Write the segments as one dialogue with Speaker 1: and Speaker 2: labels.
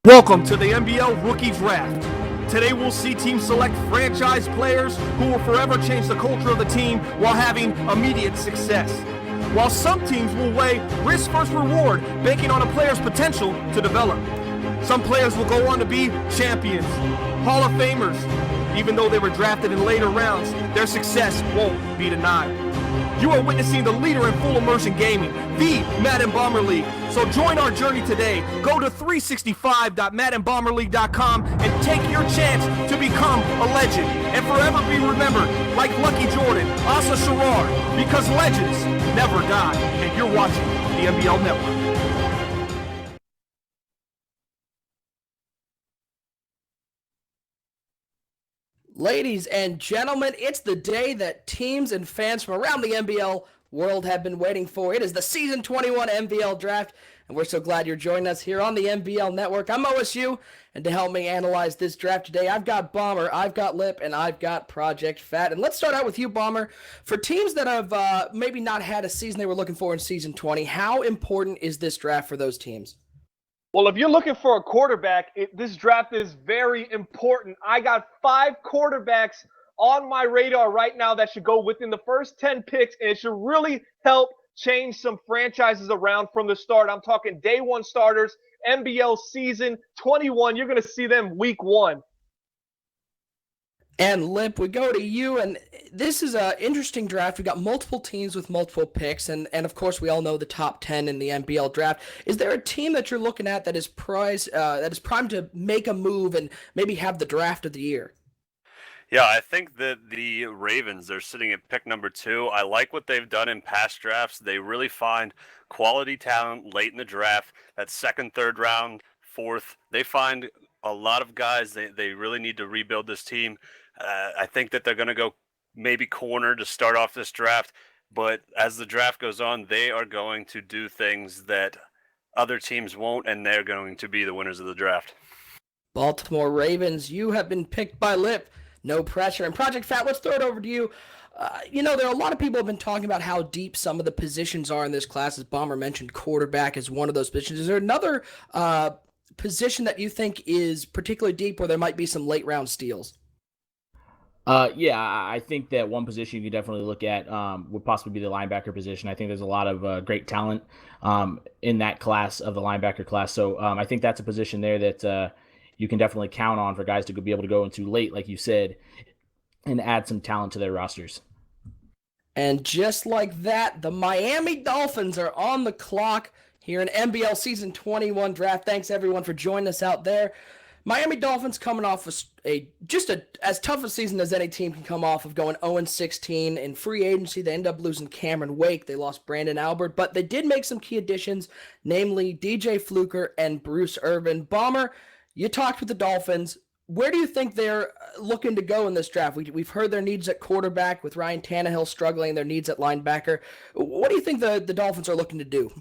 Speaker 1: Welcome to the MBL Rookie Draft. Today we'll see teams select franchise players who will forever change the culture of the team while having immediate success. While some teams will weigh risk versus reward, banking on a player's potential to develop. Some players will go on to be champions, Hall of Famers. Even though they were drafted in later rounds, their success won't be denied. You are witnessing the leader in full immersion gaming, the Madden Bomber League. So join our journey today. Go to 365.maddenbomberleague.com and take your chance to become a legend and forever be remembered like Lucky Jordan, Asa Sharar, because legends never die. And you're watching the MBL Network.
Speaker 2: Ladies and gentlemen, it's the day that teams and fans from around the MBL world have been waiting for. It is the Season 21 MBL Draft, and we're so glad you're joining us here on the MBL Network. I'm OSU, and to help me analyze this draft today, I've got Bomber, I've got Lip, and I've got Project Fat. And let's start out with you, Bomber. For teams that have maybe not had a season they were looking for in Season 20, how important is this draft for those teams?
Speaker 3: Well, if you're looking for a quarterback, this draft is very important. I got 5 quarterbacks on my radar right now that should go within the first 10 picks, and it should really help change some franchises around from the start. I'm talking day one starters, MBL season 21. You're going to see them week 1.
Speaker 2: And Lip, we go to you, and this is an interesting draft. We got multiple teams with multiple picks, and of course we all know the top 10 in the MBL draft. Is there a team that you're looking at that is primed to make a move and maybe have the draft of the year?
Speaker 4: Yeah, I think that the Ravens are sitting at pick number 2. I like what they've done in past drafts. They really find quality talent late in the draft, that second, third round, fourth. They find a lot of guys. They really need to rebuild this team. I think that they're going to go maybe corner to start off this draft, but as the draft goes on, they are going to do things that other teams won't, and they're going to be the winners of the draft.
Speaker 2: Baltimore Ravens, you have been picked by Lip. No pressure. And Project Fat, let's throw it over to you. There are a lot of people have been talking about how deep some of the positions are in this class. As Bomber mentioned, quarterback is one of those positions. Is there another position that you think is particularly deep where there might be some late round steals?
Speaker 5: Yeah, I think that one position you could definitely look at would possibly be the linebacker position. I think there's a lot of great talent in that class of the linebacker class. So I think that's a position there that you can definitely count on for guys to be able to go into late, like you said, and add some talent to their rosters.
Speaker 2: And just like that, the Miami Dolphins are on the clock here in MBL Season 21 draft. Thanks, everyone, for joining us out there. Miami Dolphins coming off as tough a season as any team can come off of, going 0-16 in free agency. They end up losing Cameron Wake. They lost Brandon Albert, but they did make some key additions, namely DJ Fluker and Bruce Irvin. Bomber, you talked with the Dolphins. Where do you think they're looking to go in this draft? We've heard their needs at quarterback with Ryan Tannehill struggling, their needs at linebacker. What do you think the Dolphins are looking to do?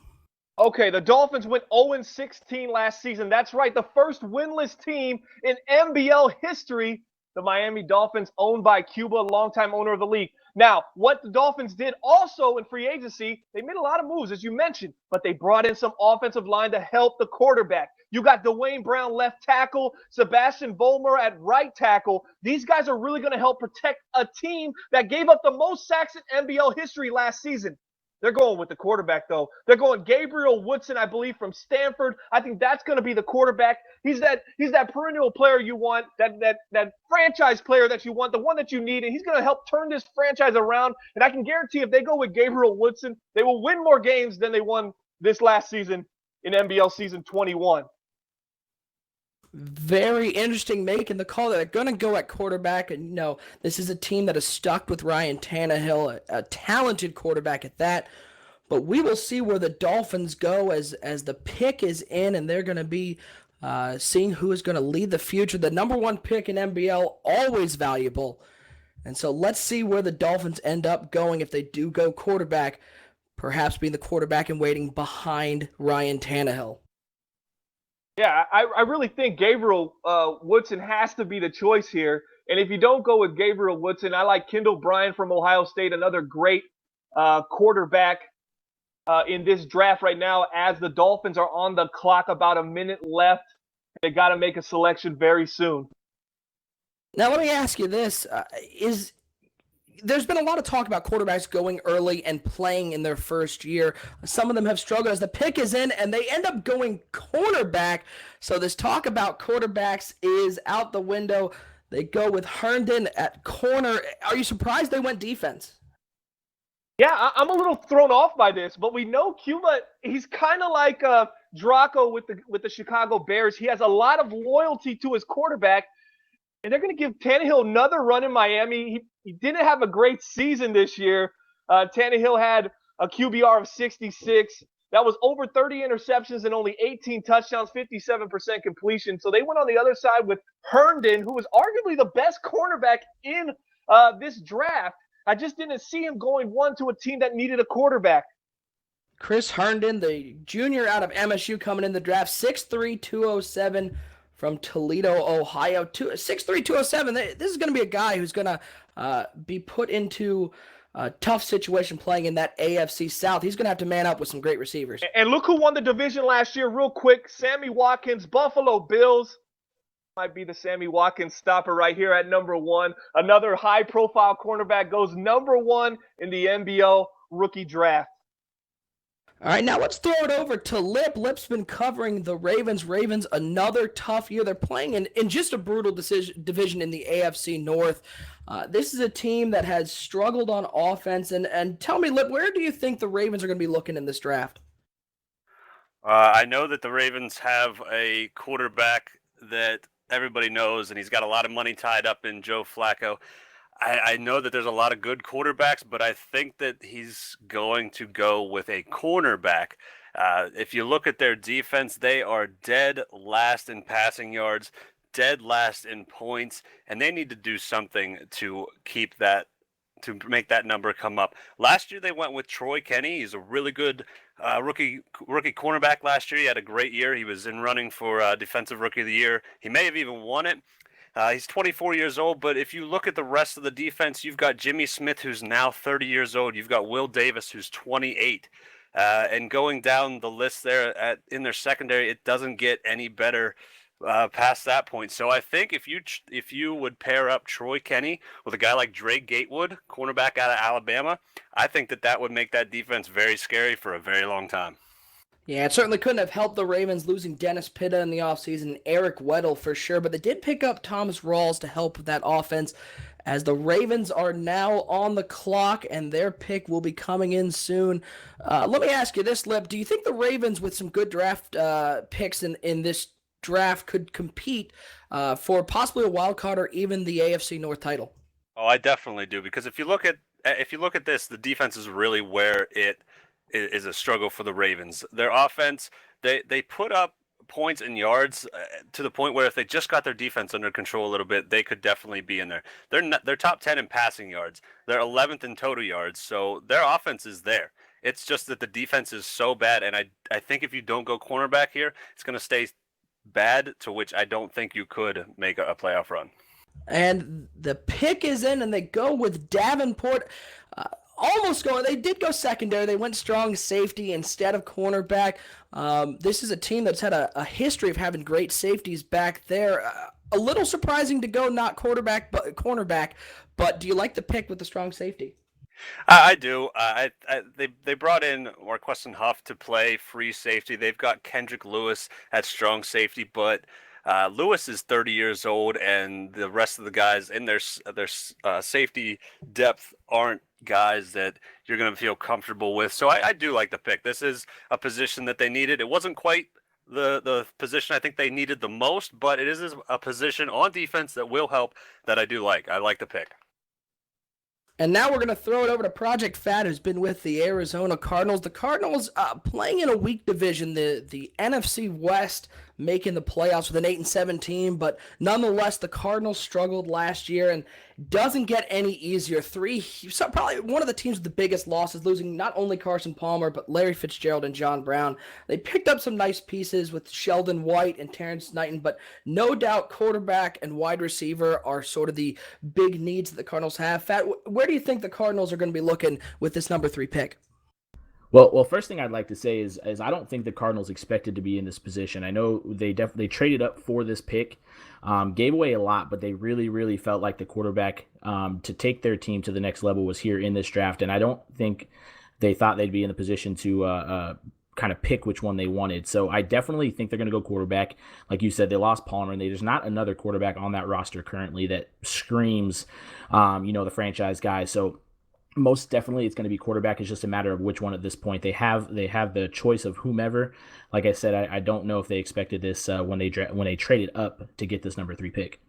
Speaker 3: Okay, the Dolphins went 0-16 last season. That's right, the first winless team in MBL history. The Miami Dolphins, owned by Cuba, longtime owner of the league. Now, what the Dolphins did also in free agency, they made a lot of moves, as you mentioned, but they brought in some offensive line to help the quarterback. You got Dwayne Brown left tackle, Sebastian Vollmer at right tackle. These guys are really going to help protect a team that gave up the most sacks in MBL history last season. They're going with the quarterback, though. They're going Gabriel Woodson, I believe, from Stanford. I think that's going to be the quarterback. He's that perennial player you want, that franchise player that you want, the one that you need, and he's going to help turn this franchise around. And I can guarantee if they go with Gabriel Woodson, they will win more games than they won this last season in MBL Season 21.
Speaker 2: Very interesting making the call that they're going to go at quarterback. And, this is a team that is stuck with Ryan Tannehill, a talented quarterback at that. But we will see where the Dolphins go as the pick is in, and they're going to be seeing who is going to lead the future. The number 1 pick in MBL, always valuable. And so let's see where the Dolphins end up going if they do go quarterback, perhaps being the quarterback in waiting behind Ryan Tannehill.
Speaker 3: Yeah, I really think Gabriel Woodson has to be the choice here. And if you don't go with Gabriel Woodson, I like Kendall Bryant from Ohio State, another great quarterback in this draft right now, as the Dolphins are on the clock, about a minute left They got to make a selection very soon.
Speaker 2: Now, let me ask you this. There's been a lot of talk about quarterbacks going early and playing in their first year. Some of them have struggled as the pick is in, and they end up going cornerback. So this talk about quarterbacks is out the window. They go with Herndon at corner. Are you surprised they went defense?
Speaker 3: Yeah, I'm a little thrown off by this, but we know Cuba, he's kind of like Draco with the Chicago Bears. He has a lot of loyalty to his quarterback, and they're going to give Tannehill another run in Miami. He didn't have a great season this year. Tannehill had a QBR of 66. That was over 30 interceptions and only 18 touchdowns, 57% completion. So they went on the other side with Herndon, who was arguably the best cornerback in this draft. I just didn't see him going one to a team that needed a quarterback.
Speaker 2: Chris Herndon, the junior out of MSU coming in the draft, 6'3", 207 from Toledo, Ohio. 6'3", 207. This is going to be a guy who's going to be put into a tough situation playing in that AFC South. He's going to have to man up with some great receivers.
Speaker 3: And look who won the division last year real quick. Sammy Watkins, Buffalo Bills. Might be the Sammy Watkins stopper right here at number 1. Another high-profile cornerback goes number 1 in the MBL rookie draft.
Speaker 2: All right, now let's throw it over to Lip. Lip's been covering the Ravens. Ravens, another tough year. They're playing in just a brutal division in the AFC North. This is a team that has struggled on offense. And tell me, Lip, where do you think the Ravens are going to be looking in this draft?
Speaker 4: I know that the Ravens have a quarterback that everybody knows, and he's got a lot of money tied up in Joe Flacco. I know that there's a lot of good quarterbacks, but I think that he's going to go with a cornerback. If you look at their defense, they are dead last in passing yards, dead last in points, and they need to do something to keep that, to make that number come up. Last year they went with Troy Kenny. He's a really good rookie cornerback last year. He had a great year. He was in running for Defensive Rookie of the Year. He may have even won it. He's 24 years old, but if you look at the rest of the defense, you've got Jimmy Smith, who's now 30 years old. You've got Will Davis, who's 28. And going down the list there in their secondary, it doesn't get any better past that point. So I think if you would pair up Troy Kenny with a guy like Trey Gatewood, cornerback out of Alabama, I think that would make that defense very scary for a very long time.
Speaker 2: Yeah, it certainly couldn't have helped the Ravens losing Dennis Pitta in the offseason and Eric Weddle for sure, but they did pick up Thomas Rawls to help with that offense as the Ravens are now on the clock and their pick will be coming in soon. Let me ask you this, Lip. Do you think the Ravens with some good draft picks in this draft could compete for possibly a wild card or even the AFC North title?
Speaker 4: Oh, I definitely do, because if you look at this, the defense is really where it is a struggle for the Ravens. Their offense, they put up points and yards to the point where if they just got their defense under control a little bit, they could definitely be in there. They're top 10 in passing yards. They're 11th in total yards. So their offense is there. It's just that the defense is so bad, and I think if you don't go cornerback here, it's going to stay bad, to which I don't think you could make a playoff run. And
Speaker 2: the pick is in, and they go with Davenport. They did go secondary. They went strong safety instead of cornerback. This is a team that's had a history of having great safeties back there. A little surprising to go not quarterback, but cornerback. But do you like the pick with the strong safety?
Speaker 4: I do. They brought in Marquesson Huff to play free safety. They've got Kendrick Lewis at strong safety, but Lewis is 30 years old, and the rest of the guys in their safety depth aren't guys that you're going to feel comfortable with. So I do like the pick. This is a position that they needed. It wasn't quite the position I think they needed the most, but it is a position on defense that will help that I do like. I like the pick.
Speaker 2: And now we're going to throw it over to Project Fat, who's been with the Arizona Cardinals. The Cardinals playing in a weak division, the NFC West making the playoffs with an 8-7 team, but nonetheless, the Cardinals struggled last year and doesn't get any easier. Probably one of the teams with the biggest losses, losing not only Carson Palmer, but Larry Fitzgerald and John Brown. They picked up some nice pieces with Sheldon White and Terrence Knighton, but no doubt quarterback and wide receiver are sort of the big needs that the Cardinals have. Fat, where do you think the Cardinals are going to be looking with this number 3 pick?
Speaker 5: Well, first thing I'd like to say is I don't think the Cardinals expected to be in this position. I know they traded up for this pick, gave away a lot, but they really felt like the quarterback to take their team to the next level was here in this draft, and I don't think they thought they'd be in the position to kind of pick which one they wanted. So I definitely think they're going to go quarterback. Like you said, they lost Palmer, and there's not another quarterback on that roster currently that screams, the franchise guy. So most definitely it's going to be quarterback. It's just a matter of which one at this point. They have the choice of whomever. Like I said, I don't know if they expected this when they traded up to get this number 3 pick.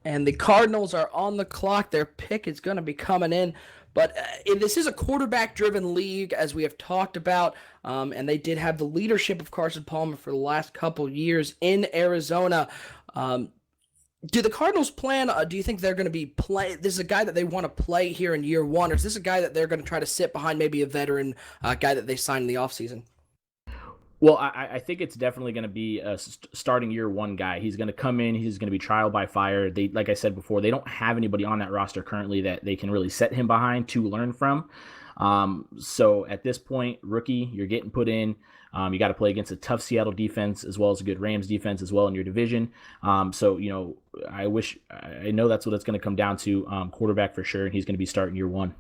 Speaker 2: And the Cardinals are on the clock. Their pick is going to be coming in. But this is a quarterback-driven league, as we have talked about, and they did have the leadership of Carson Palmer for the last couple years in Arizona. Do the Cardinals plan, do you think they're going to be this is a guy that they want to play here in year one, or is this a guy that they're going to try to sit behind maybe a veteran guy that they signed in the offseason?
Speaker 5: Well, I think it's definitely going to be a starting year one guy. He's going to come in. He's going to be trial by fire. Like I said before, they don't have anybody on that roster currently that they can really set him behind to learn from. So at this point, rookie, you're getting put in. You got to play against a tough Seattle defense as well as a good Rams defense as well in your division. I know that's what it's going to come down to. Quarterback for sure, and he's going to be starting year one.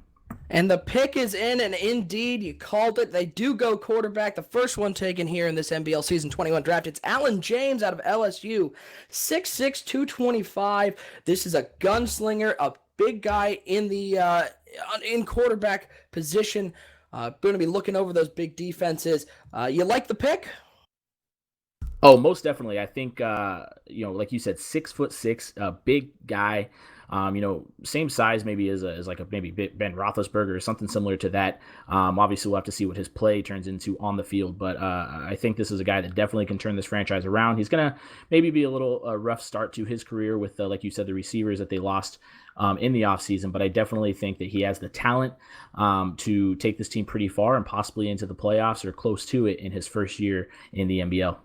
Speaker 2: And the pick is in, and indeed, you called it. They do go quarterback. The first one taken here in this MBL Season 21 draft. It's Alan James out of LSU, 6'6", 225. This is a gunslinger, a big guy in the in quarterback position. Going to be looking over those big defenses. You like the pick?
Speaker 5: Oh, most definitely. I think, like you said, 6'6", a big guy. Same size maybe as maybe Ben Roethlisberger or something similar to that. Obviously, we'll have to see what his play turns into on the field, but I think this is a guy that definitely can turn this franchise around. He's going to maybe be a little rough start to his career with, like you said, the receivers that they lost in the offseason, but I definitely think that he has the talent to take this team pretty far and possibly into the playoffs or close to it in his first year in the MBL.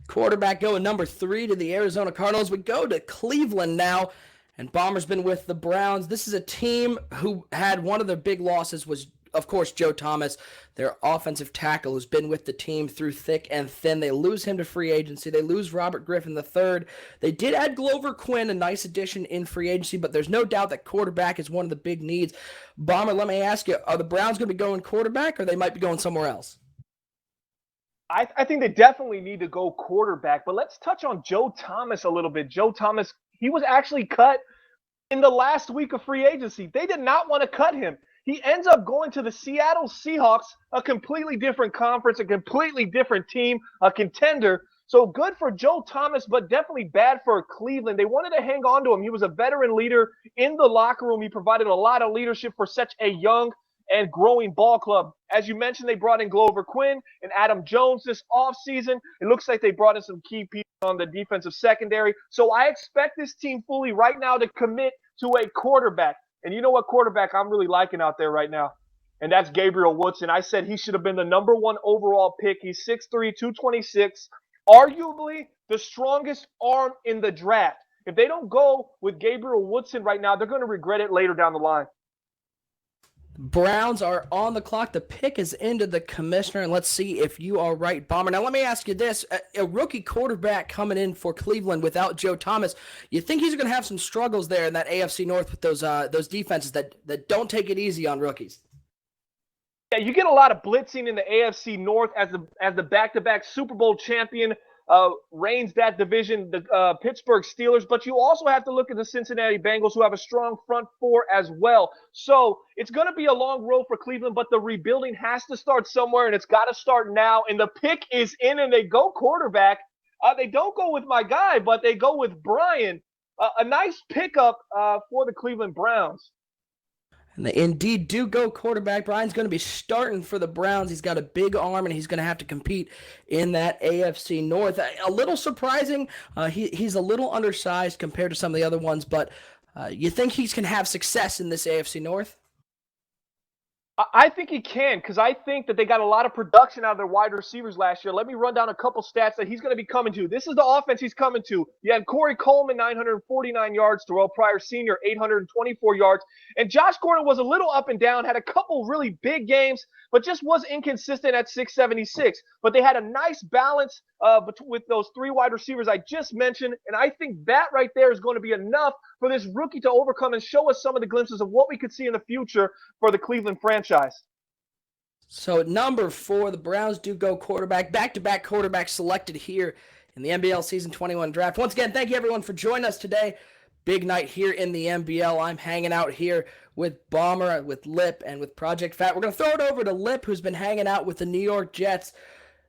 Speaker 2: Quarterback going number 3 to the Arizona Cardinals. We go to Cleveland now. And Bomber's been with the Browns. This is a team who had one of their big losses was, of course, Joe Thomas, their offensive tackle, who's been with the team through thick and thin. They lose him to free agency. They lose Robert Griffin III. They did add Glover Quinn, a nice addition in free agency, but there's no doubt that quarterback is one of the big needs. Bomber, let me ask you, are the Browns going to be going quarterback, or they might be going somewhere else?
Speaker 3: I think they definitely need to go quarterback, but let's touch on Joe Thomas a little bit. Joe Thomas, he was actually cut in the last week of free agency. They did not want to cut him. He ends up going to the Seattle Seahawks, a completely different conference, a completely different team, a contender. So good for Joe Thomas, but definitely bad for Cleveland. They wanted to hang on to him. He was a veteran leader in the locker room. He provided a lot of leadership for such a young and growing ball club. As you mentioned, they brought in Glover Quinn and Adam Jones this offseason. It looks like they brought in some key pieces on the defensive secondary. So I expect this team fully right now to commit to a quarterback. And you know what quarterback I'm really liking out there right now? And that's Gabriel Woodson. I said he should have been the number 1 overall pick. He's 6'3", 226, arguably the strongest arm in the draft. If they don't go with Gabriel Woodson right now, they're going to regret it later down the line.
Speaker 2: Browns are on the clock. The pick is into the commissioner, and let's see if you are right, Bomber. Now, let me ask you this. A rookie quarterback coming in for Cleveland without Joe Thomas, you think he's going to have some struggles there in that AFC North with those defenses that don't take it easy on rookies?
Speaker 3: Yeah, you get a lot of blitzing in the AFC North as the back-to-back Super Bowl champion reigns that division, the Pittsburgh Steelers, but you also have to look at the Cincinnati Bengals, who have a strong front four as well. So it's going to be a long road for Cleveland, but the rebuilding has to start somewhere, and it's got to start now. And the pick is in, and they go quarterback. They don't go with my guy, but they go with Brian. A nice pickup for the Cleveland Browns.
Speaker 2: And they indeed do go quarterback. Brian's going to be starting for the Browns. He's got a big arm, and he's going to have to compete in that AFC North. A little surprising. He's a little undersized compared to some of the other ones, but you think he can have success in this AFC North?
Speaker 3: I think he can, because I think that they got a lot of production out of their wide receivers last year. Let me run down a couple stats that he's going to be coming to. This is the offense he's coming to. You had Corey Coleman, 949 yards, Terrell Pryor Sr., 824 yards. And Josh Gordon was a little up and down, had a couple really big games, but just was inconsistent at 676. But they had a nice balance with those three wide receivers I just mentioned. And I think that right there is going to be enough for this rookie to overcome and show us some of the glimpses of what we could see in the future for the Cleveland franchise.
Speaker 2: So at number 4, the Browns do go quarterback. Back-to-back quarterbacks selected here in the MBL Season 21 draft. Once again, thank you everyone for joining us today. Big night here in the MBL. I'm hanging out here with Bomber, with Lip, and with Project Fat. We're going to throw it over to Lip, who's been hanging out with the New York Jets.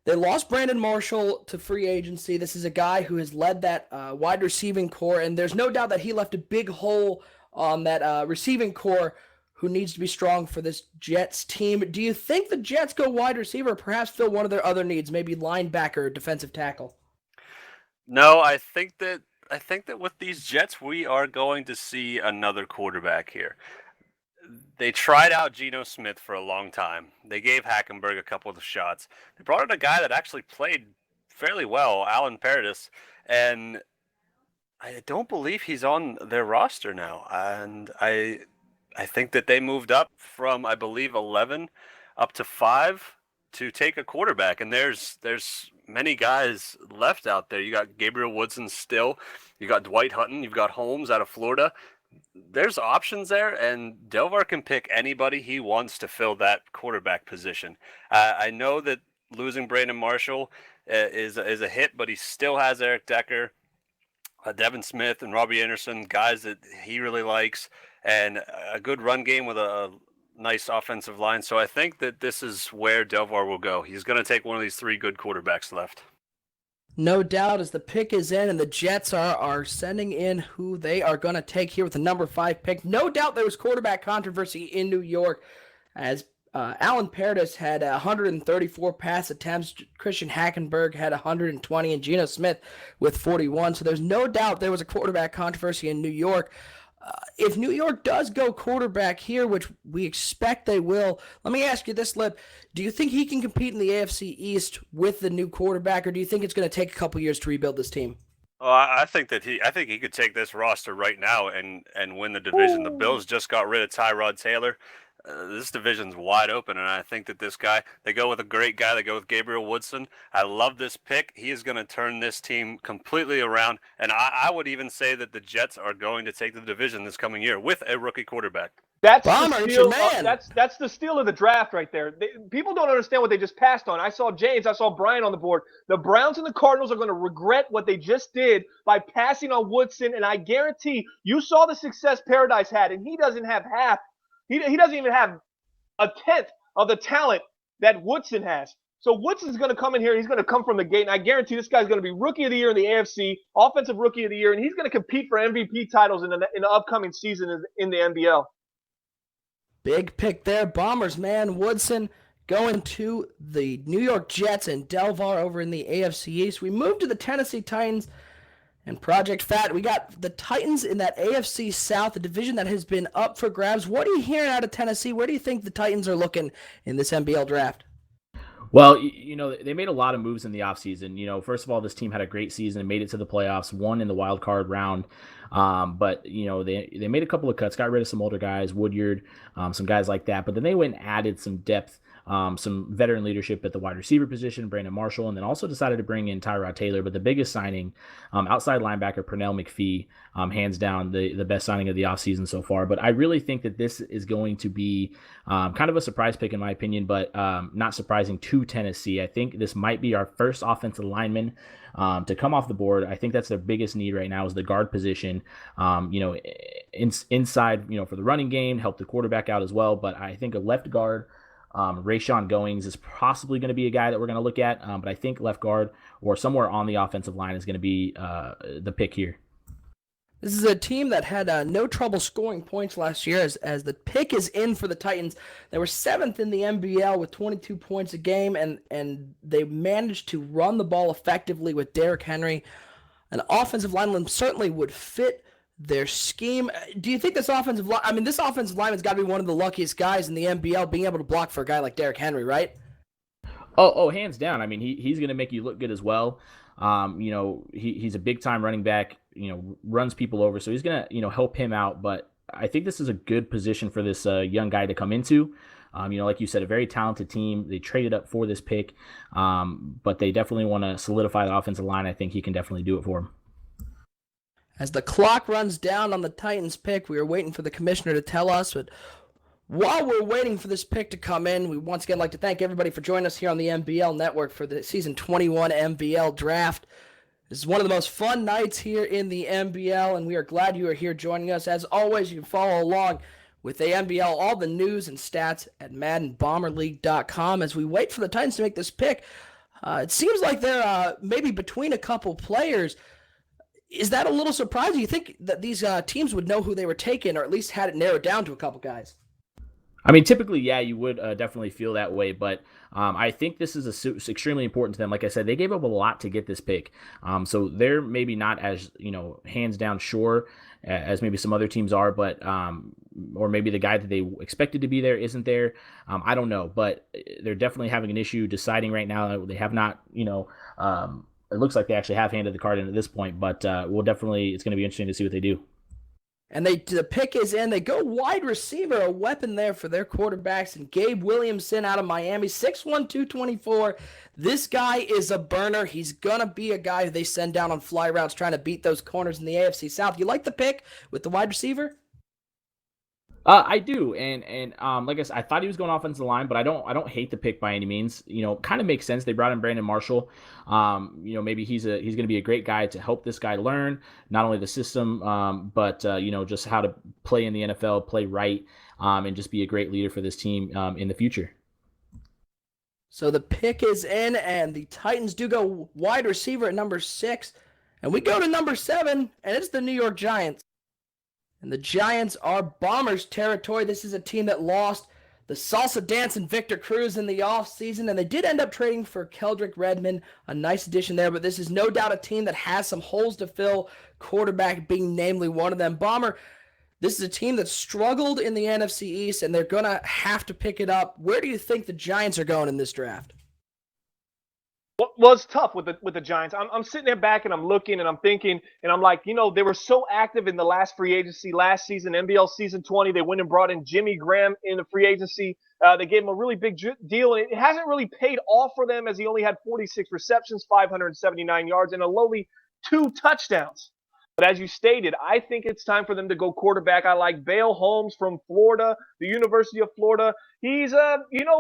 Speaker 2: They lost Brandon Marshall to free agency. This is a guy who has led that wide receiving core, and there's no doubt that he left a big hole on that receiving core who needs to be strong for this Jets team. Do you think the Jets go wide receiver or perhaps fill one of their other needs, maybe linebacker or defensive tackle?
Speaker 4: No, I think that with these Jets, we are going to see another quarterback here. They tried out Geno Smith for a long time. They gave Hackenberg a couple of shots. They brought in a guy that actually played fairly well, Alan Paradis, and I don't believe he's on their roster now. And I think that they moved up from, I believe, 11 up to 5 to take a quarterback. And there's many guys left out there. You got Gabriel Woodson still. You got Dwight Hutton. You've got Holmes out of Florida. There's options there, and Delvar can pick anybody he wants to fill that quarterback position. I know that losing Brandon Marshall is a hit, but he still has Eric Decker, Devin Smith, and Robbie Anderson, guys that he really likes, and a good run game with a nice offensive line. So I think that this is where Delvar will go. He's going to take one of these 3 good quarterbacks left.
Speaker 2: No doubt, as the pick is in and the Jets are sending in who they are going to take here with the number 5 pick. No doubt there was quarterback controversy in New York as Alan Paradis had 134 pass attempts. Christian Hackenberg had 120 and Geno Smith with 41. So there's no doubt there was a quarterback controversy in New York. If New York does go quarterback here, which we expect they will, let me ask you this, Lip. Do you think he can compete in the AFC East with the new quarterback, or do you think it's going to take a couple years to rebuild this team?
Speaker 4: Well, I think he could take this roster right now and win the division. The Bills just got rid of Tyrod Taylor. This division's wide open, and I think that this guy, they go with a great guy. They go with Gabriel Woodson. I love this pick. He is going to turn this team completely around, and I would even say that the Jets are going to take the division this coming year with a rookie quarterback.
Speaker 3: That's
Speaker 2: Bomber,
Speaker 3: the
Speaker 2: it's your
Speaker 3: steal.
Speaker 2: man.
Speaker 3: That's the steal of the draft right there. People don't understand what they just passed on. I saw James, I saw Brian on the board. The Browns and the Cardinals are going to regret what they just did by passing on Woodson, and I guarantee you saw the success Paradise had, and he doesn't have half. He doesn't even have a tenth of the talent that Woodson has. So Woodson's going to come in here. He's going to come from the gate, and I guarantee this guy's going to be Rookie of the Year in the AFC, Offensive Rookie of the Year, and he's going to compete for MVP titles in the upcoming season in the NBL.
Speaker 2: Big pick there. Bombers, man. Woodson going to the New York Jets and Delvar over in the AFC East. We move to the Tennessee Titans and Project Fat. We got the Titans in that AFC South, a division that has been up for grabs. What are you hearing out of Tennessee? Where do you think the Titans are looking in this NBL draft?
Speaker 5: Well, they made a lot of moves in the offseason. First of all, this team had a great season and made it to the playoffs, won in the wild card round. But they made a couple of cuts, got rid of some older guys, Woodyard, some guys like that. But then they went and added some depth, some veteran leadership at the wide receiver position, Brandon Marshall, and then also decided to bring in Tyrod Taylor. But the biggest signing, outside linebacker Pernell McPhee, hands down the best signing of the offseason so far. But I really think that this is going to be kind of a surprise pick in my opinion, but not surprising to Tennessee. I think this might be our first offensive lineman to come off the board. I think that's their biggest need right now is the guard position. Inside, for the running game, help the quarterback out as well. But I think a left guard, Rayshon Goings is possibly going to be a guy that we're going to look at. But I think left guard or somewhere on the offensive line is going to be the pick here.
Speaker 2: This is a team that had no trouble scoring points last year as the pick is in for the Titans. They were 7th in the MBL with 22 points a game, and they managed to run the ball effectively with Derrick Henry. An offensive lineman certainly would fit their scheme. Do you think this offensive line, this offensive lineman's got to be one of the luckiest guys in the MBL being able to block for a guy like Derrick Henry, right?
Speaker 5: Oh, hands down. I mean, he's going to make you look good as well. He's a big time running back, runs people over. So he's going to, help him out. But I think this is a good position for this young guy to come into. Like you said, a very talented team. They traded up for this pick, but they definitely want to solidify the offensive line. I think he can definitely do it for him.
Speaker 2: As the clock runs down on the Titans pick, we are waiting for the commissioner to tell us. But while we're waiting for this pick to come in, we once again like to thank everybody for joining us here on the MBL Network for the Season 21 MBL Draft. This is one of the most fun nights here in the MBL, and we are glad you are here joining us. As always, you can follow along with the MBL, all the news and stats at MaddenBomberLeague.com. As we wait for the Titans to make this pick, it seems like they're maybe between a couple players. Is that a little surprising? You think that these teams would know who they were taking, or at least had it narrowed down to a couple guys?
Speaker 5: I mean, typically, yeah, you would definitely feel that way, but I think this is extremely important to them. Like I said, they gave up a lot to get this pick, so they're maybe not as hands down sure as maybe some other teams are, but or maybe the guy that they expected to be there isn't there. I don't know, but they're definitely having an issue deciding right now. They have not, it looks like they actually have handed the card in at this point, but it's going to be interesting to see what they do.
Speaker 2: And the pick is in. They go wide receiver, a weapon there for their quarterbacks. And Gabe Williamson out of Miami, 6'1", 224. This guy is a burner. He's going to be a guy who they send down on fly routes trying to beat those corners in the AFC South. You like the pick with the wide receiver?
Speaker 5: I do, and like I said, I thought he was going offensive line, but I don't hate the pick by any means. Kind of makes sense. They brought in Brandon Marshall. Maybe he's going to be a great guy to help this guy learn not only the system, but just how to play in the NFL, play right, and just be a great leader for this team in the future.
Speaker 2: So the pick is in, and the Titans do go wide receiver at number 6, and we go to number 7, and it's the New York Giants. And the Giants are Bombers territory. This is a team that lost the salsa dancing Victor Cruz in the offseason, and they did end up trading for Keldrick Redmond, a nice addition there, but this is no doubt a team that has some holes to fill, quarterback being namely one of them. Bomber, this is a team that struggled in the NFC East, and they're going to have to pick it up. Where do you think the Giants are going in this draft?
Speaker 3: Well, it's tough with the Giants. I'm sitting there back and I'm looking and I'm thinking and I'm like, they were so active in the last free agency last season, NBL season 20. They went and brought in Jimmy Graham in the free agency. They gave him a really big deal, and it hasn't really paid off for them as he only had 46 receptions, 579 yards, and a lowly 2 touchdowns. But as you stated, I think it's time for them to go quarterback. I like Bale Holmes from Florida, the University of Florida. He's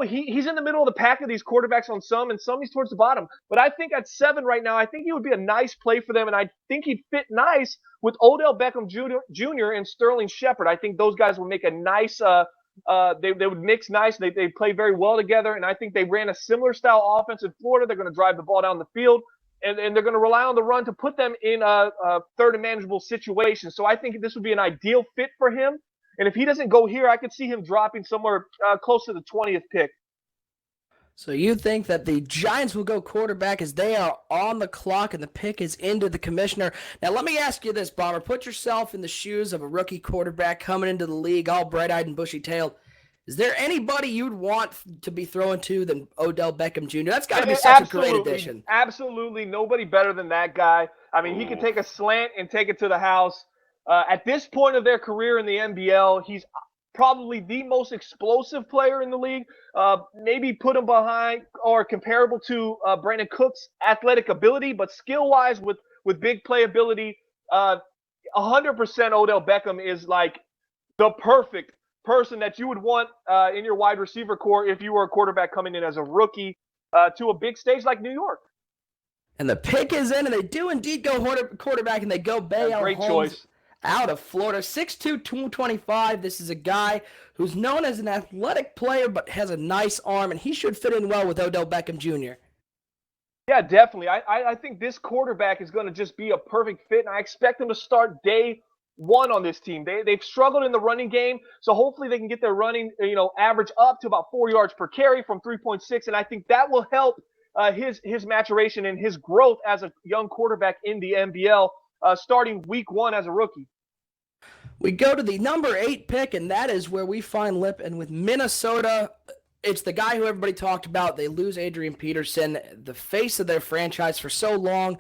Speaker 3: he's in the middle of the pack of these quarterbacks on some, and some he's towards the bottom. But I think at 7 right now, I think he would be a nice play for them, and I think he'd fit nice with Odell Beckham Jr. and Sterling Shepard. I think those guys would make a nice they would mix nice. They play very well together, and I think they ran a similar style offense in Florida. They're going to drive the ball down the field. And they're going to rely on the run to put them in a third and manageable situation. So I think this would be an ideal fit for him. And if he doesn't go here, I could see him dropping somewhere close to the 20th pick.
Speaker 2: So you think that the Giants will go quarterback as they are on the clock and the pick is into the commissioner. Now let me ask you this, Bomber. Put yourself in the shoes of a rookie quarterback coming into the league, all bright-eyed and bushy-tailed. Is there anybody you'd want to be throwing to than Odell Beckham Jr.? That's got to be such a great addition.
Speaker 3: Absolutely. Nobody better than that guy. I mean, he can take a slant and take it to the house. At this point of their career in the NBL, he's probably the most explosive player in the league. Maybe put him behind or comparable to Brandon Cook's athletic ability, but skill-wise with big playability, 100% Odell Beckham is like the perfect person that you would want in your wide receiver core if you were a quarterback coming in as a rookie to a big stage like New York.
Speaker 2: And the pick is in, and they do indeed go quarterback, and they go Bale
Speaker 3: Great
Speaker 2: Holmes
Speaker 3: choice.
Speaker 2: Out of Florida. 6'2", 225. This is a guy who's known as an athletic player but has a nice arm, and he should fit in well with Odell Beckham Jr.
Speaker 3: Yeah, definitely. I think this quarterback is going to just be a perfect fit, and I expect him to start day 1 on this team. They've struggled in the running game, so hopefully they can get their running average up to about 4 yards per carry from 3.6, and I think that will help his maturation and his growth as a young quarterback in the NBL starting week 1 as a rookie.
Speaker 2: We go to the number 8 pick, and that is where we find Lip. And with Minnesota, it's the guy who everybody talked about. They lose Adrian Peterson, the face of their franchise for so long.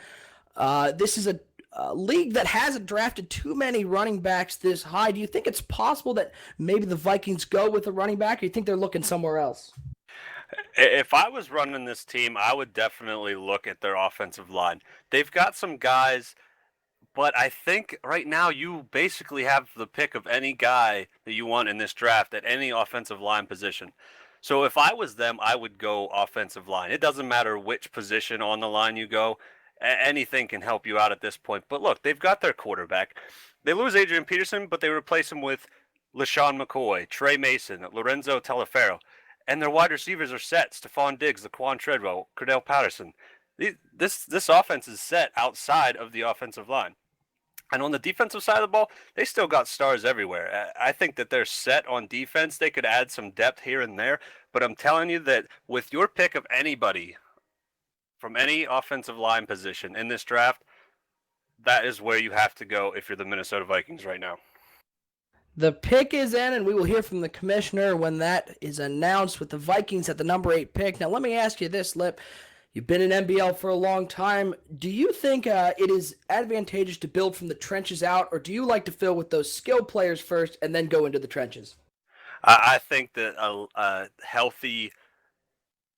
Speaker 2: This is a league that hasn't drafted too many running backs this high. Do you think it's possible that maybe the Vikings go with a running back, or do you think they're looking somewhere else?
Speaker 4: If I was running this team, I would definitely look at their offensive line. They've got some guys, but I think right now you basically have the pick of any guy that you want in this draft at any offensive line position. So if I was them, I would go offensive line. It doesn't matter which position on the line you go. Anything can help you out at this point. But look, they've got their quarterback. They lose Adrian Peterson, but they replace him with LaShawn McCoy, Trey Mason, Lorenzo Taliaferro. And their wide receivers are set. Stephon Diggs, Laquan Treadwell, Cordell Patterson. This offense is set outside of the offensive line. And on the defensive side of the ball, they still got stars everywhere. I think that they're set on defense. They could add some depth here and there. But I'm telling you that with your pick of anybody from any offensive line position in this draft, that is where you have to go if you're the Minnesota Vikings right now.
Speaker 2: The pick is in, and we will hear from the commissioner when that is announced with the Vikings at the number 8 pick. Now, let me ask you this, Lip. You've been in MBL for a long time. Do you think it is advantageous to build from the trenches out, or do you like to fill with those skilled players first and then go into the trenches?
Speaker 4: I think that a healthy,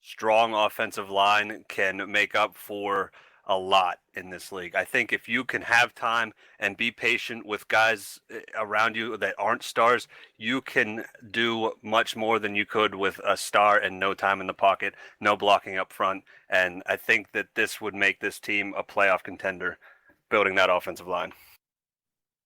Speaker 4: strong offensive line can make up for a lot in this league. I think if you can have time and be patient with guys around you that aren't stars, you can do much more than you could with a star and no time in the pocket, no blocking up front. And I think that this would make this team a playoff contender, building that offensive line.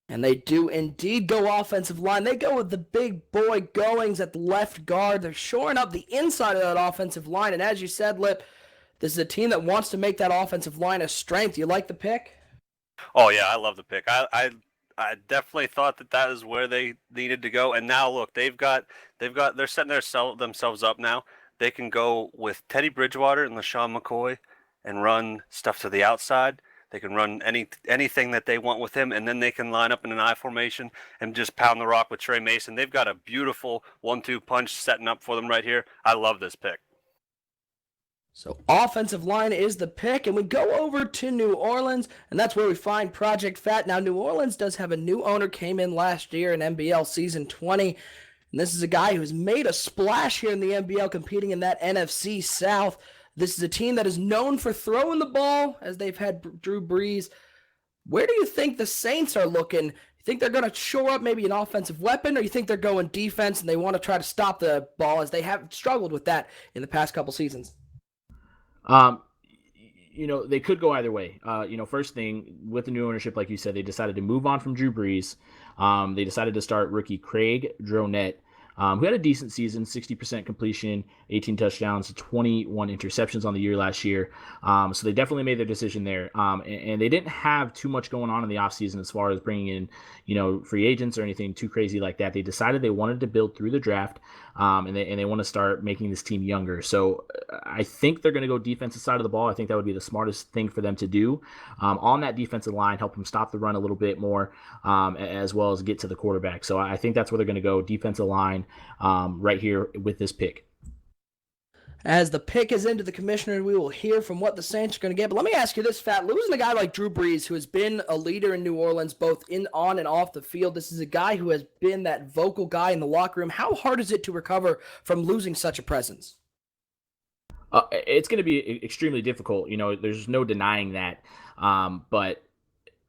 Speaker 2: And they do indeed go offensive line. They go with the big boy goings at the left guard. They're shoring up the inside of that offensive line. And as you said, Lip, this is a team that wants to make that offensive line a strength. You like the pick?
Speaker 4: Oh, yeah, I love the pick. I definitely thought that is where they needed to go. And now, look, they're setting themselves up now. They can go with Teddy Bridgewater and LaShawn McCoy and run stuff to the outside. They can run anything that they want with him, and then they can line up in an I formation and just pound the rock with Trey Mason. They've got a beautiful 1-2 punch setting up for them right here. I love this pick.
Speaker 2: So offensive line is the pick, and we go over to New Orleans, and that's where we find Project Fat. Now, New Orleans does have a new owner, came in last year in MBL Season 20, and this is a guy who has made a splash here in the MBL, competing in that NFC South. This is a team that is known for throwing the ball, as they've had Drew Brees. Where do you think the Saints are looking? You think they're going to shore up maybe an offensive weapon, or you think they're going defense and they want to try to stop the ball, as they have struggled with that in the past couple seasons?
Speaker 5: They could go either way. First thing, with the new ownership, like you said, they decided to move on from Drew Brees. They decided to start rookie Craig Dronett, who had a decent season, 60% completion, 18 touchdowns, 21 interceptions on the year last year. So they definitely made their decision there. And they didn't have too much going on in the offseason as far as bringing in, free agents or anything too crazy like that. They decided they wanted to build through the draft, and they want to start making this team younger. So I think they're going to go defensive side of the ball. I think that would be the smartest thing for them to do on that defensive line, help them stop the run a little bit more, as well as get to the quarterback. So I think that's where they're going to go, defensive line, right here with this pick.
Speaker 2: As the pick is into the commissioner, we will hear from what the Saints are going to get. But let me ask you this, Fat. Losing a guy like Drew Brees, who has been a leader in New Orleans, both on and off the field, this is a guy who has been that vocal guy in the locker room. How hard is it to recover from losing such a presence?
Speaker 5: It's going to be extremely difficult. There's no denying that. But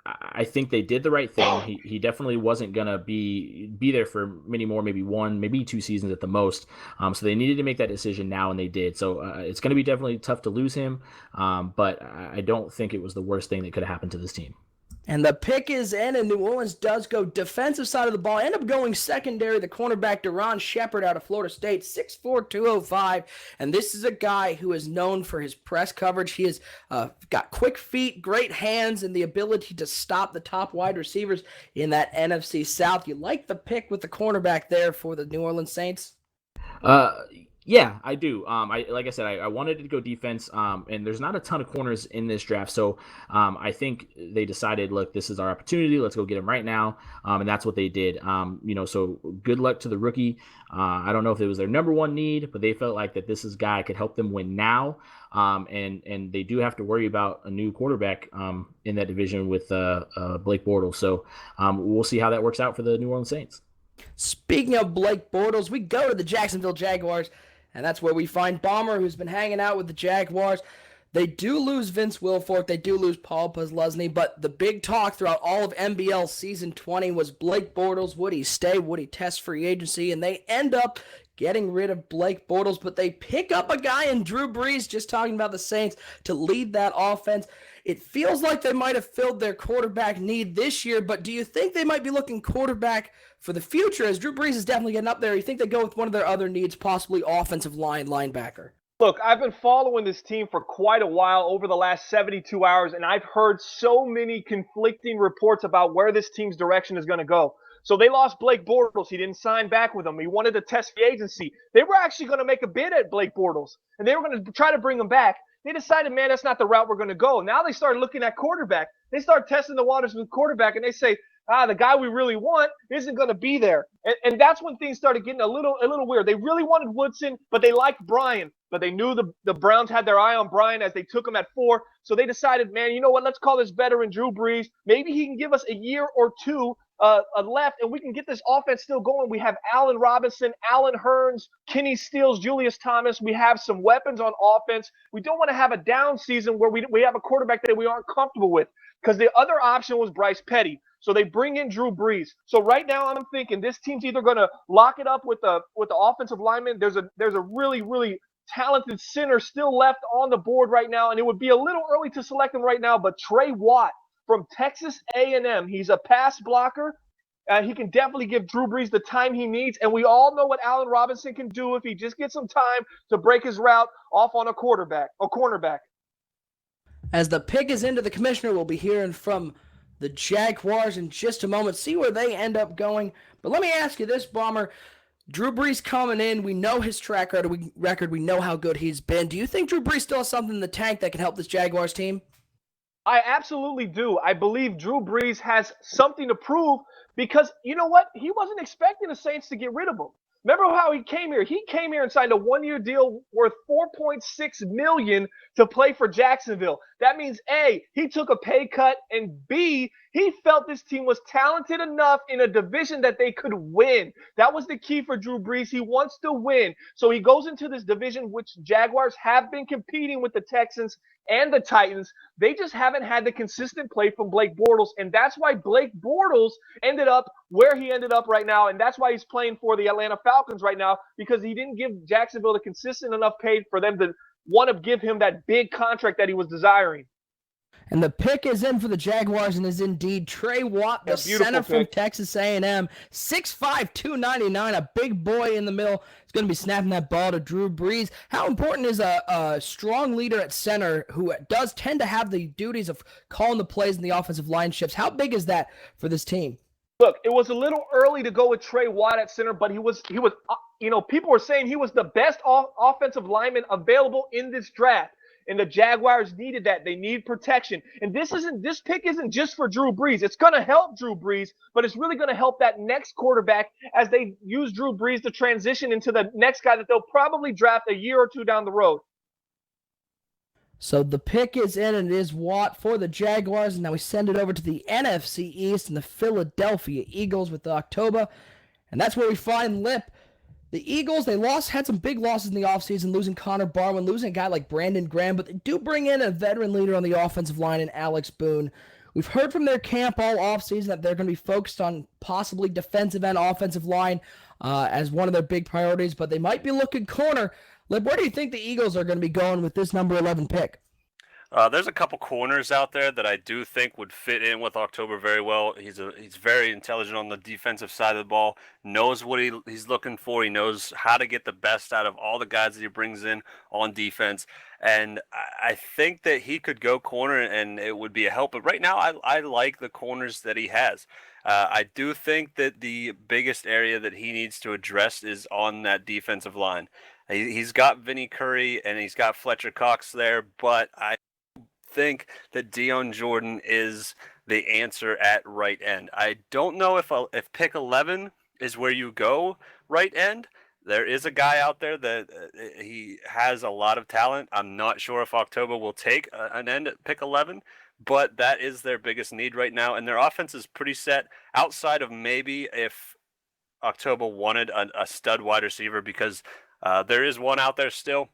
Speaker 5: I think they did the right thing. He definitely wasn't going to be there for many more, maybe 1, maybe 2 seasons at the most. So they needed to make that decision now, and they did. So it's going to be definitely tough to lose him, but I don't think it was the worst thing that could have happened to this team.
Speaker 2: And the pick is in, and New Orleans does go defensive side of the ball. End up going secondary, the cornerback Deron Shepard out of Florida State, 6'4", 205. And this is a guy who is known for his press coverage. He has got quick feet, great hands, and the ability to stop the top wide receivers in that NFC South. You like the pick with the cornerback there for the New Orleans Saints?
Speaker 5: Yeah, I do. Like I said, I wanted to go defense. And there's not a ton of corners in this draft, so I think they decided, look, this is our opportunity. Let's go get him right now. And that's what they did. So good luck to the rookie. I don't know if it was their number one need, but they felt like that this is guy could help them win now. And they do have to worry about a new quarterback in that division with Blake Bortles. So we'll see how that works out for the New Orleans Saints.
Speaker 2: Speaking of Blake Bortles, we go to the Jacksonville Jaguars, and that's where we find Bomber, who's been hanging out with the Jaguars. They do lose Vince Wilfork. They do lose Paul Posluszny, but the big talk throughout all of MBL Season 20 was Blake Bortles. Would he stay? Would he test free agency? And they end up getting rid of Blake Bortles, but they pick up a guy in Drew Brees, just talking about the Saints, to lead that offense. It feels like they might have filled their quarterback need this year, but do you think they might be looking quarterback for the future, as Drew Brees is definitely getting up there? Or you think they go with one of their other needs, possibly offensive line linebacker?
Speaker 3: Look, I've been following this team for quite a while over the last 72 hours, and I've heard so many conflicting reports about where this team's direction is going to go. So they lost Blake Bortles. He didn't sign back with them. He wanted to test free agency. They were actually going to make a bid at Blake Bortles, and they were going to try to bring him back. They decided, man, that's not the route we're going to go. Now they started looking at quarterback. They start testing the waters with quarterback, and they say, the guy we really want isn't going to be there. And that's when things started getting a little weird. They really wanted Woodson, but they liked Brian. But they knew the Browns had their eye on Brian as they took him at 4. So they decided, man, you know what? Let's call this veteran Drew Brees. Maybe he can give us a year or two left, and we can get this offense still going. We have Allen Robinson, Allen Hurns, Kenny Stills, Julius Thomas. We have some weapons on offense. We don't want to have a down season where we have a quarterback that we aren't comfortable with, because the other option was Bryce Petty. So they bring in Drew Brees. So right now I'm thinking this team's either going to lock it up with the offensive lineman. There's a really, really talented center still left on the board right now, and it would be a little early to select him right now, but Trey Watt from Texas A&M. He's a pass blocker. He can definitely give Drew Brees the time he needs, and we all know what Allen Robinson can do if he just gets some time to break his route off on a cornerback.
Speaker 2: As the pick is into the commissioner, we'll be hearing from the Jaguars in just a moment, see where they end up going. But let me ask you this, Bomber. Drew Brees coming in, we know his track record, we know how good he's been. Do you think Drew Brees still has something in the tank that can help this Jaguars team?
Speaker 3: I absolutely do. I believe Drew Brees has something to prove, because you know what? He wasn't expecting the Saints to get rid of him. Remember how he came here? He came here and signed a one-year deal worth $4.6 million to play for Jacksonville. That means A, he took a pay cut, and B, he felt this team was talented enough in a division that they could win. That was the key for Drew Brees. He wants to win. So he goes into this division, which Jaguars have been competing with the Texans and the Titans. They just haven't had the consistent play from Blake Bortles, and that's why Blake Bortles ended up where he ended up right now, and that's why he's playing for the Atlanta Falcons right now, because he didn't give Jacksonville the consistent enough pay for them to want to give him that big contract that he was desiring.
Speaker 2: And the pick is in for the Jaguars, and is indeed Trey Watt, the center from Texas A&M, 6'5", 299, a big boy in the middle. He's going to be snapping that ball to Drew Brees. How important is a strong leader at center who does tend to have the duties of calling the plays in the offensive line shifts? How big is that for this team?
Speaker 3: Look, it was a little early to go with Trey Watt at center, but he was people were saying he was the best offensive lineman available in this draft. And the Jaguars needed that. They need protection. And this pick isn't just for Drew Brees. It's going to help Drew Brees, but it's really going to help that next quarterback as they use Drew Brees to transition into the next guy that they'll probably draft a year or two down the road.
Speaker 2: So the pick is in, and it is Watt for the Jaguars. And now we send it over to the NFC East and the Philadelphia Eagles with the October. And that's where we find Lip. The Eagles, had some big losses in the offseason, losing Connor Barwin, losing a guy like Brandon Graham, but they do bring in a veteran leader on the offensive line in Alex Boone. We've heard from their camp all offseason that they're going to be focused on possibly defensive and offensive line as one of their big priorities, but they might be looking corner. Lib, where do you think the Eagles are going to be going with this number 11 pick?
Speaker 4: There's a couple corners out there that I do think would fit in with October very well. He's very intelligent on the defensive side of the ball, knows what he's looking for. He knows how to get the best out of all the guys that he brings in on defense. And I think that he could go corner and it would be a help. But right now, I like the corners that he has. I do think that the biggest area that he needs to address is on that defensive line. He's got Vinny Curry and he's got Fletcher Cox there, but I think that Dion Jordan is the answer at right end. I don't know if pick 11 is where you go right end. There is a guy out there that he has a lot of talent. I'm not sure if October will take an end at pick 11, but that is their biggest need right now. And their offense is pretty set outside of maybe if October wanted a stud wide receiver, because there is one out there still.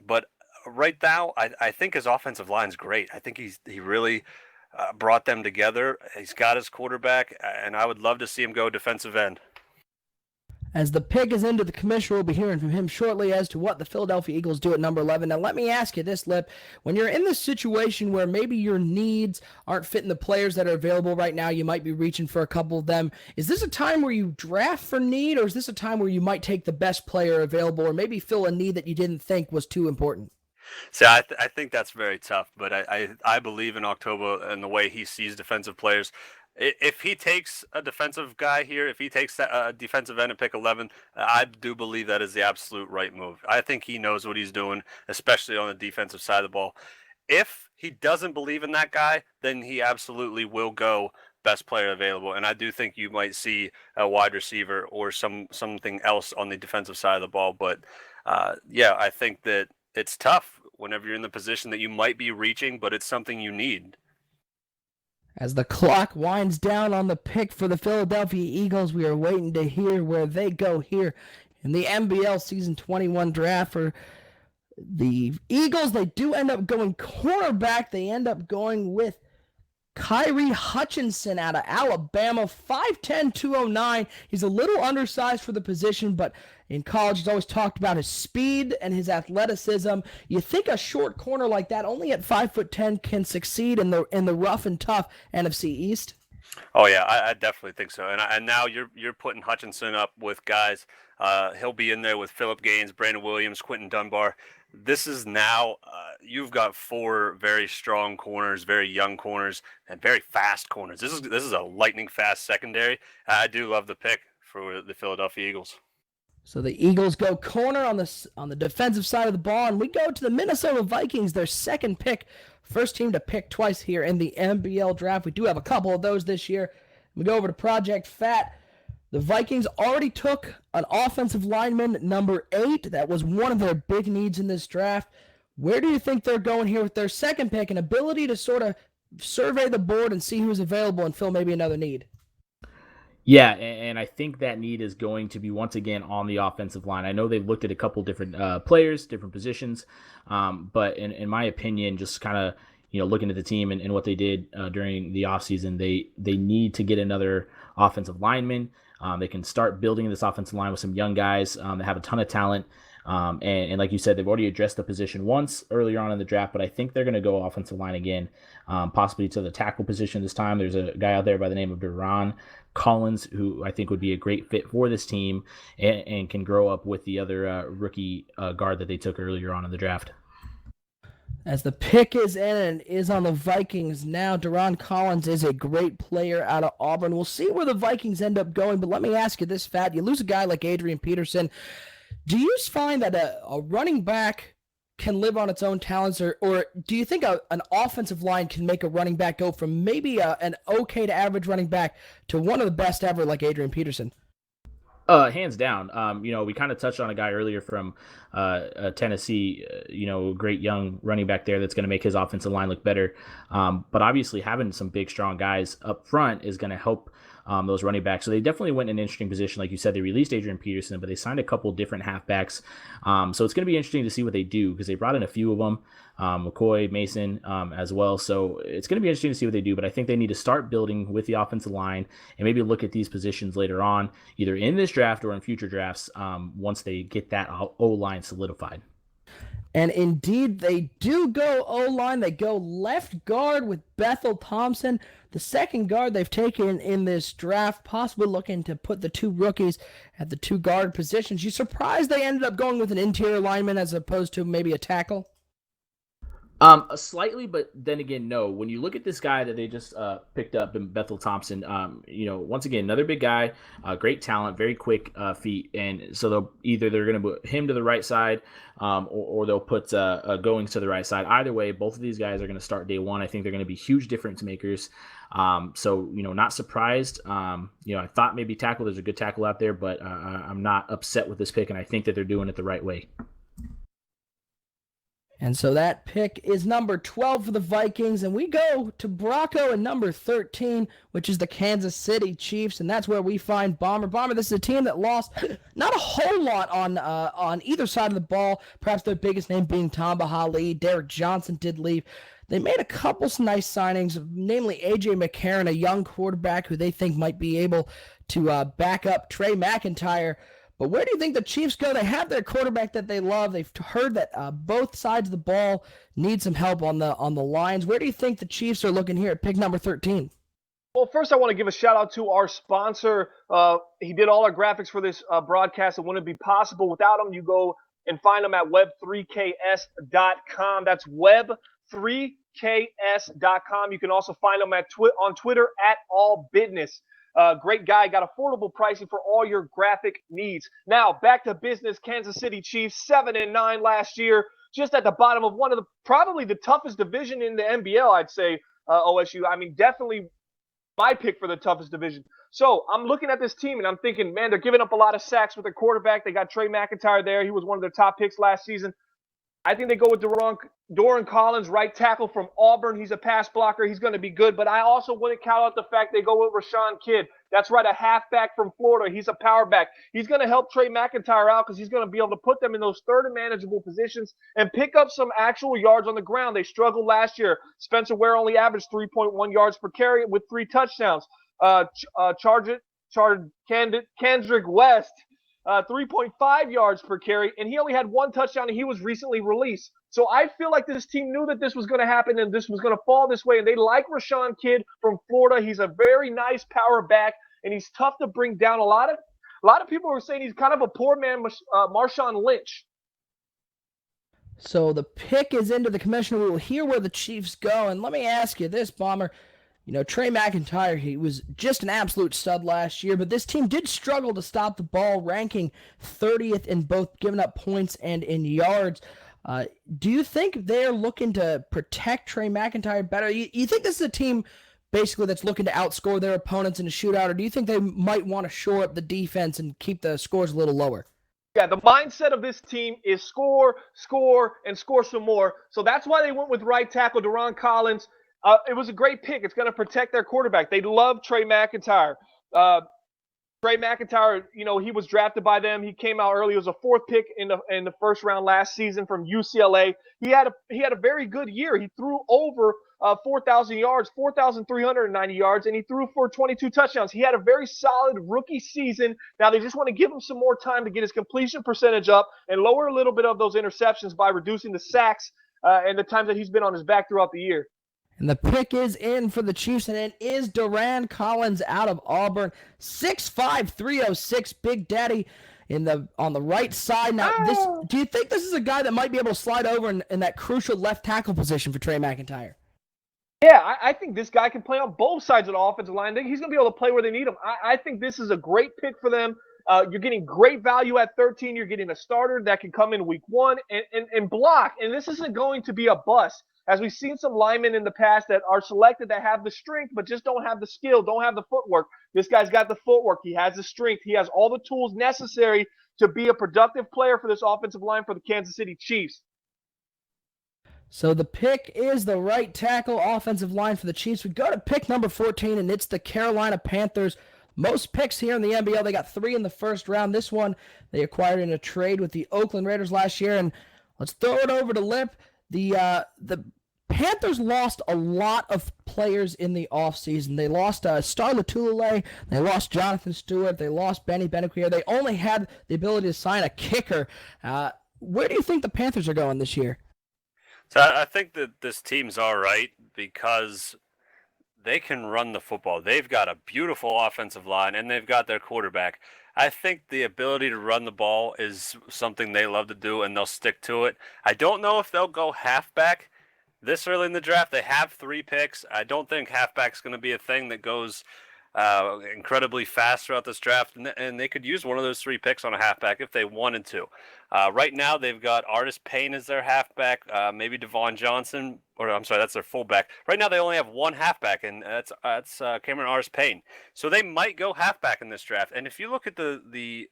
Speaker 4: But right now, I think his offensive line is great. I think he really brought them together. He's got his quarterback, and I would love to see him go defensive end.
Speaker 2: As the pick is into, the commissioner will be hearing from him shortly as to what the Philadelphia Eagles do at number 11. Now, let me ask you this, Lip. When you're in this situation where maybe your needs aren't fitting the players that are available right now, you might be reaching for a couple of them. Is this a time where you draft for need, or is this a time where you might take the best player available, or maybe fill a need that you didn't think was too important?
Speaker 4: See, I think that's very tough, but I believe in October and the way he sees defensive players. If he takes a defensive guy here, if he takes a defensive end at pick 11, I do believe that is the absolute right move. I think he knows what he's doing, especially on the defensive side of the ball. If he doesn't believe in that guy, then he absolutely will go best player available. And I do think you might see a wide receiver or something else on the defensive side of the ball. But yeah, I think that it's tough whenever you're in the position that you might be reaching, but it's something you need.
Speaker 2: As the clock winds down on the pick for the Philadelphia Eagles, we are waiting to hear where they go here in the MBL Season 21 draft. For the Eagles, they do end up going cornerback. They end up going with Kyrie Hutchinson out of Alabama, 5'10", 209. He's a little undersized for the position, but in college he's always talked about his speed and his athleticism. You think a short corner like that, only at 5'10", can succeed in the rough and tough NFC East?
Speaker 4: Oh yeah, I definitely think so. And now you're putting Hutchinson up with guys. He'll be in there with Phillip Gaines, Brandon Williams, Quentin Dunbar. This is now you've got four very strong corners, very young corners, and very fast corners. This is a lightning fast secondary. I do love the pick for the Philadelphia Eagles.
Speaker 2: So the Eagles go corner on the defensive side of the ball, and we go to the Minnesota Vikings, their second pick. First team to pick twice here in the MBL draft. We do have a couple of those this year. We go over to Project Fat. The Vikings already took an offensive lineman, number 8. That was one of their big needs in this draft. Where do you think they're going here with their second pick, an ability to sort of survey the board and see who's available and fill maybe another need?
Speaker 5: Yeah, and I think that need is going to be once again on the offensive line. I know they've looked at a couple different players, different positions, but in my opinion, just kind of looking at the team and what they did during the offseason, they need to get another offensive lineman. They can start building this offensive line with some young guys that have a ton of talent. And like you said, they've already addressed the position once earlier on in the draft, but I think they're going to go offensive line again, possibly to the tackle position this time. There's a guy out there by the name of Duran Collins, who I think would be a great fit for this team and can grow up with the other rookie guard that they took earlier on in the draft.
Speaker 2: As the pick is in and is on the Vikings now, Duran Collins is a great player out of Auburn. We'll see where the Vikings end up going, but let me ask you this, Fat. You lose a guy like Adrian Peterson. Do you find that a running back can live on its own talents, or do you think an offensive line can make a running back go from maybe an okay to average running back to one of the best ever like Adrian Peterson?
Speaker 5: Hands down. We kind of touched on a guy earlier from Tennessee, great young running back there that's going to make his offensive line look better. But obviously having some big, strong guys up front is going to help those running backs. So they definitely went in an interesting position. Like you said, they released Adrian Peterson, but they signed a couple different halfbacks. So it's going to be interesting to see what they do because they brought in a few of them, McCoy, Mason as well. So it's going to be interesting to see what they do, but I think they need to start building with the offensive line and maybe look at these positions later on, either in this draft or in future drafts once they get that O-line solidified.
Speaker 2: And indeed, they do go O-line. They go left guard with Bethel Thompson, the second guard they've taken in this draft, possibly looking to put the two rookies at the two guard positions. You surprised they ended up going with an interior lineman as opposed to maybe a tackle?
Speaker 5: Slightly, but then again, no. When you look at this guy that they just picked up in Bethel Thompson, once again, another big guy, great talent, very quick feet, and so they're going to put him to the right side, or they'll put Goings to the right side. Either way, both of these guys are going to start day one. I think they're going to be huge difference makers. Not surprised. I thought maybe tackle. There's a good tackle out there, but I'm not upset with this pick, and I think that they're doing it the right way.
Speaker 2: And so that pick is number 12 for the Vikings. And we go to Bronco and number 13, which is the Kansas City Chiefs. And that's where we find Bomber. Bomber, this is a team that lost not a whole lot on either side of the ball. Perhaps their biggest name being Tamba Hali. Derek Johnson did leave. They made a couple nice signings, namely A.J. McCarron, a young quarterback who they think might be able to back up Trey McIntyre. But where do you think the Chiefs go? They have their quarterback that they love. They've heard that both sides of the ball need some help on the lines. Where do you think the Chiefs are looking here at pick number 13?
Speaker 3: Well, first I want to give a shout out to our sponsor. He did all our graphics for this broadcast. It wouldn't be possible without him. You go and find them at web3ks.com. That's web3ks.com. You can also find them on Twitter at allbusiness. Great guy, got affordable pricing for all your graphic needs. Now, back to business. Kansas City Chiefs, 7-9 last year, just at the bottom of one of probably the toughest division in the MBL, I'd say, OSU. I mean, definitely my pick for the toughest division. So I'm looking at this team and I'm thinking, man, they're giving up a lot of sacks with their quarterback. They got Trey McIntyre there. He was one of their top picks last season. I think they go with Doran Collins, right tackle from Auburn. He's a pass blocker. He's going to be good. But I also wouldn't count out the fact they go with Rashawn Kidd. That's right, a halfback from Florida. He's a power back. He's going to help Trey McIntyre out because he's going to be able to put them in those third and manageable positions and pick up some actual yards on the ground. They struggled last year. Spencer Ware only averaged 3.1 yards per carry with 3 touchdowns. Kendrick West, 3.5 yards per carry, and he only had 1 touchdown, and he was recently released. So I feel like this team knew that this was going to happen and this was going to fall this way, and they like Rashawn Kidd from Florida. He's a very nice power back, and he's tough to bring down. A lot of people are saying he's kind of a poor man, Marshawn Lynch.
Speaker 2: So the pick is into the commissioner. We will hear where the Chiefs go, and let me ask you this, Bomber. Trey McIntyre, he was just an absolute stud last year, but this team did struggle to stop the ball, ranking 30th in both giving up points and in yards. Do you think they're looking to protect Trey McIntyre better? You think this is a team basically that's looking to outscore their opponents in a shootout, or do you think they might want to shore up the defense and keep the scores a little lower?
Speaker 3: Yeah, the mindset of this team is score, and score some more. So that's why they went with right tackle Doran Collins. It was a great pick. It's going to protect their quarterback. They love Trey McIntyre. Trey McIntyre, he was drafted by them. He came out early. He was a 4th pick in the first round last season from UCLA. He had a very good year. He threw over 4,000 yards, 4,390 yards, and he threw for 22 touchdowns. He had a very solid rookie season. Now they just want to give him some more time to get his completion percentage up and lower a little bit of those interceptions by reducing the sacks and the times that he's been on his back throughout the year.
Speaker 2: And the pick is in for the Chiefs, and it is Doran Collins out of Auburn. 6'5", 306, Big Daddy on the right side. Now, do you think this is a guy that might be able to slide over in that crucial left tackle position for Trey McIntyre?
Speaker 3: Yeah, I think this guy can play on both sides of the offensive line. He's going to be able to play where they need him. I think this is a great pick for them. You're getting great value at 13. You're getting a starter that can come in week 1 and block. And this isn't going to be a bust. As we've seen some linemen in the past that are selected that have the strength but just don't have the skill, don't have the footwork. This guy's got the footwork. He has the strength. He has all the tools necessary to be a productive player for this offensive line for the Kansas City Chiefs.
Speaker 2: So the pick is the right tackle offensive line for the Chiefs. We go to pick number 14, and it's the Carolina Panthers. Most picks here in the NBL. They got 3 in the first round. This one they acquired in a trade with the Oakland Raiders last year. And let's throw it over to Lip. The Panthers lost a lot of players in the offseason. They lost Star Latulele. They lost Jonathan Stewart. They lost Benny Benaquier. They only had the ability to sign a kicker. Where do you think the Panthers are going this year?
Speaker 4: So I think that this team's all right because they can run the football. They've got a beautiful offensive line, and they've got their quarterback. I think the ability to run the ball is something they love to do, and they'll stick to it. I don't know if they'll go halfback. this early in the draft. They have 3 picks. I don't think halfback's going to be a thing that goes incredibly fast throughout this draft, and they could use one of those 3 picks on a halfback if they wanted to. Right now, they've got Artis Payne as their halfback, maybe Devon Johnson, or I'm sorry, that's their fullback. Right now, they only have 1 halfback, and that's Cameron Artis Payne. So they might go halfback in this draft. And if you look at the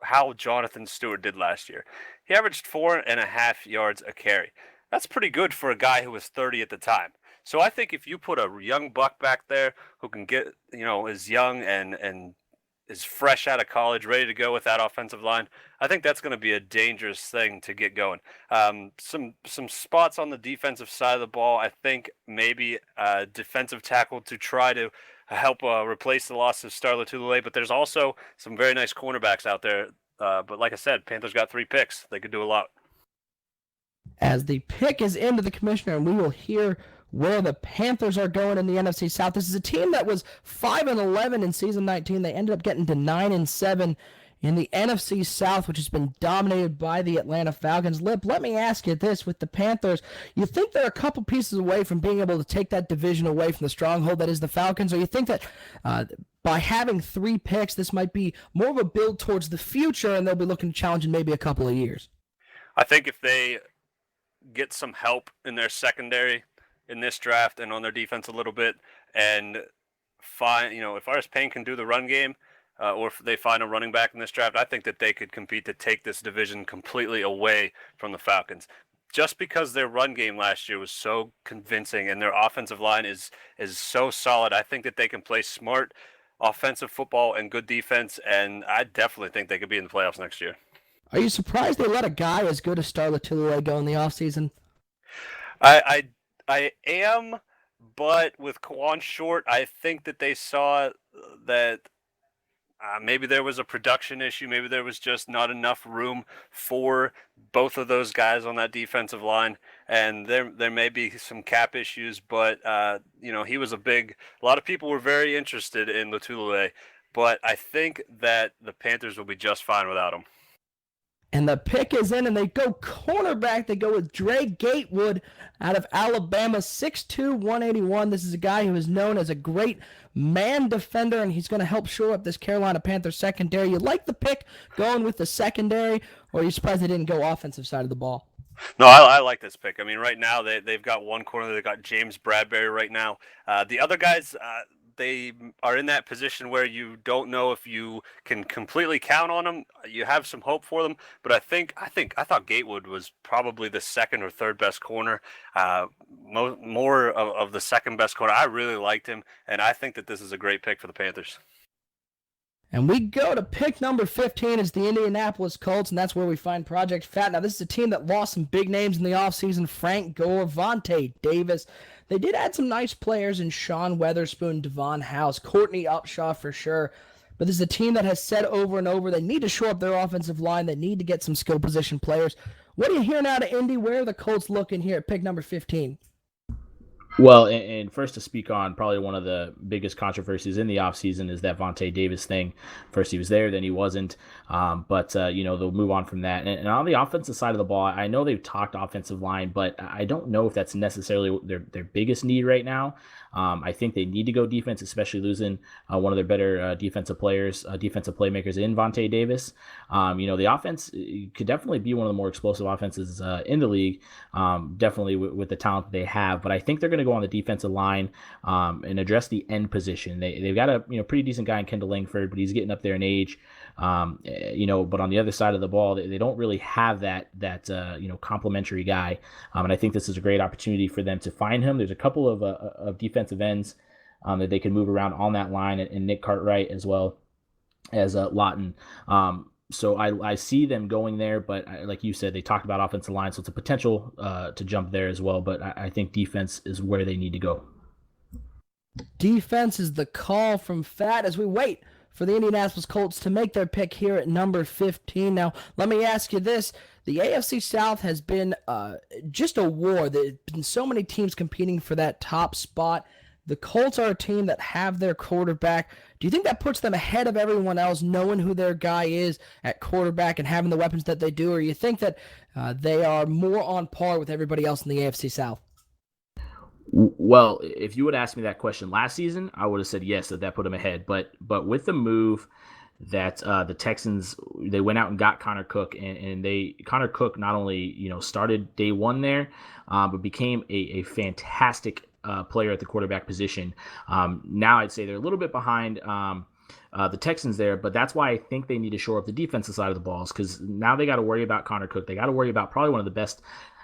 Speaker 4: how Jonathan Stewart did last year, he averaged 4.5 yards a carry. That's pretty good for a guy who was 30 at the time. So I think if you put a young buck back there who can get, is young and is fresh out of college, ready to go with that offensive line, I think that's going to be a dangerous thing to get going. Some spots on the defensive side of the ball, I think maybe a defensive tackle to try to help replace the loss of Star Lotulelei, but there's also some very nice cornerbacks out there. But like I said, Panthers got 3 picks. They could do a lot.
Speaker 2: As the pick is into the commissioner, and we will hear where the Panthers are going in the NFC South. This is a team that was 5-11 in season 19. They ended up getting to 9-7 in the NFC South, which has been dominated by the Atlanta Falcons. Lip, let me ask you this: with the Panthers, you think they're a couple pieces away from being able to take that division away from the stronghold that is the Falcons, or you think that by having 3 picks, this might be more of a build towards the future and they'll be looking to challenge in maybe a couple of years?
Speaker 4: I think if they get some help in their secondary in this draft and on their defense a little bit, and find, if Artis Payne can do the run game, or if they find a running back in this draft, I think that they could compete to take this division completely away from the Falcons. Just because their run game last year was so convincing and their offensive line is so solid, I think that they can play smart offensive football and good defense, and I definitely think they could be in the playoffs next year.
Speaker 2: Are you surprised they let a guy as good as Star Lotulelei go in the offseason?
Speaker 4: I am, but with Kawan short, I think that they saw that maybe there was a production issue. Maybe there was just not enough room for both of those guys on that defensive line, and there may be some cap issues. But he was a lot of people were very interested in Lotulelei, but I think that the Panthers will be just fine without him.
Speaker 2: And the pick is in, and they go cornerback. They go with Trey Gatewood out of Alabama, 6'2", 181. This is a guy who is known as a great man defender, and he's going to help shore up this Carolina Panthers secondary. You like the pick going with the secondary, or are you surprised they didn't go offensive side of the ball?
Speaker 4: No, I like this pick. I mean, right now they've got one corner. They've got James Bradbury right now. The other guys, they are in that position where you don't know if you can completely count on them. You have some hope for them, but I thought Gatewood was probably the second or third best corner, more of the second best corner. I really liked him, and I think that this is a great pick for the Panthers.
Speaker 2: And we go to pick number 15 is the Indianapolis Colts, and that's where we find Project Fat. Now, this is a team that lost some big names in the offseason: Frank Gore, Vontae Davis. They did add some nice players in Sean Weatherspoon, Devon House, Courtney Upshaw for sure. But this is a team that has said over and over they need to shore up their offensive line. They need to get some skill position players. What are you hearing out of Indy? Where are the Colts looking here at pick number 15?
Speaker 5: Well, and first to speak on probably one of the biggest controversies in the offseason is that Vontae Davis thing. First he was there, then he wasn't. But they'll move on from that. And on the offensive side of the ball, I know they've talked offensive line, but I don't know if that's necessarily their biggest need right now. I think they need to go defense, especially losing one of their better defensive players, defensive playmakers in Vontae Davis. The offense could definitely be one of the more explosive offenses in the league, definitely with the talent that they have. But I think they're going to go on the defensive line and address the end position. They've got a pretty decent guy in Kendall Langford, but he's getting up there in age. But on the other side of the ball, they don't really have that complimentary guy. And I think this is a great opportunity for them to find him. There's a couple of defensive ends that they can move around on that line, and Nick Cartwright as well as Lawton. So I see them going there, but like you said, they talked about offensive line, so it's a potential to jump there as well. But I think defense is where they need to go.
Speaker 2: Defense is the call from Fat as we wait for the Indianapolis Colts to make their pick here at number 15. Now, let me ask you this. The AFC South has been just a war. There have been so many teams competing for that top spot. The Colts are a team that have their quarterback Do you think that puts them ahead of everyone else, knowing who their guy is at quarterback and having the weapons that they do? Or you think that they are more on par with everybody else in the AFC South?
Speaker 5: Well, if you would ask me that question last season, I would have said yes, that put them ahead. But with the move that the Texans, they went out and got Connor Cook, and Connor Cook not only started day one there, but became a fantastic player at the quarterback position. Now I'd say they're a little bit behind the Texans there, but that's why I think they need to shore up the defensive side of the balls, because now they got to worry about Connor Cook. They got to worry about probably one of the best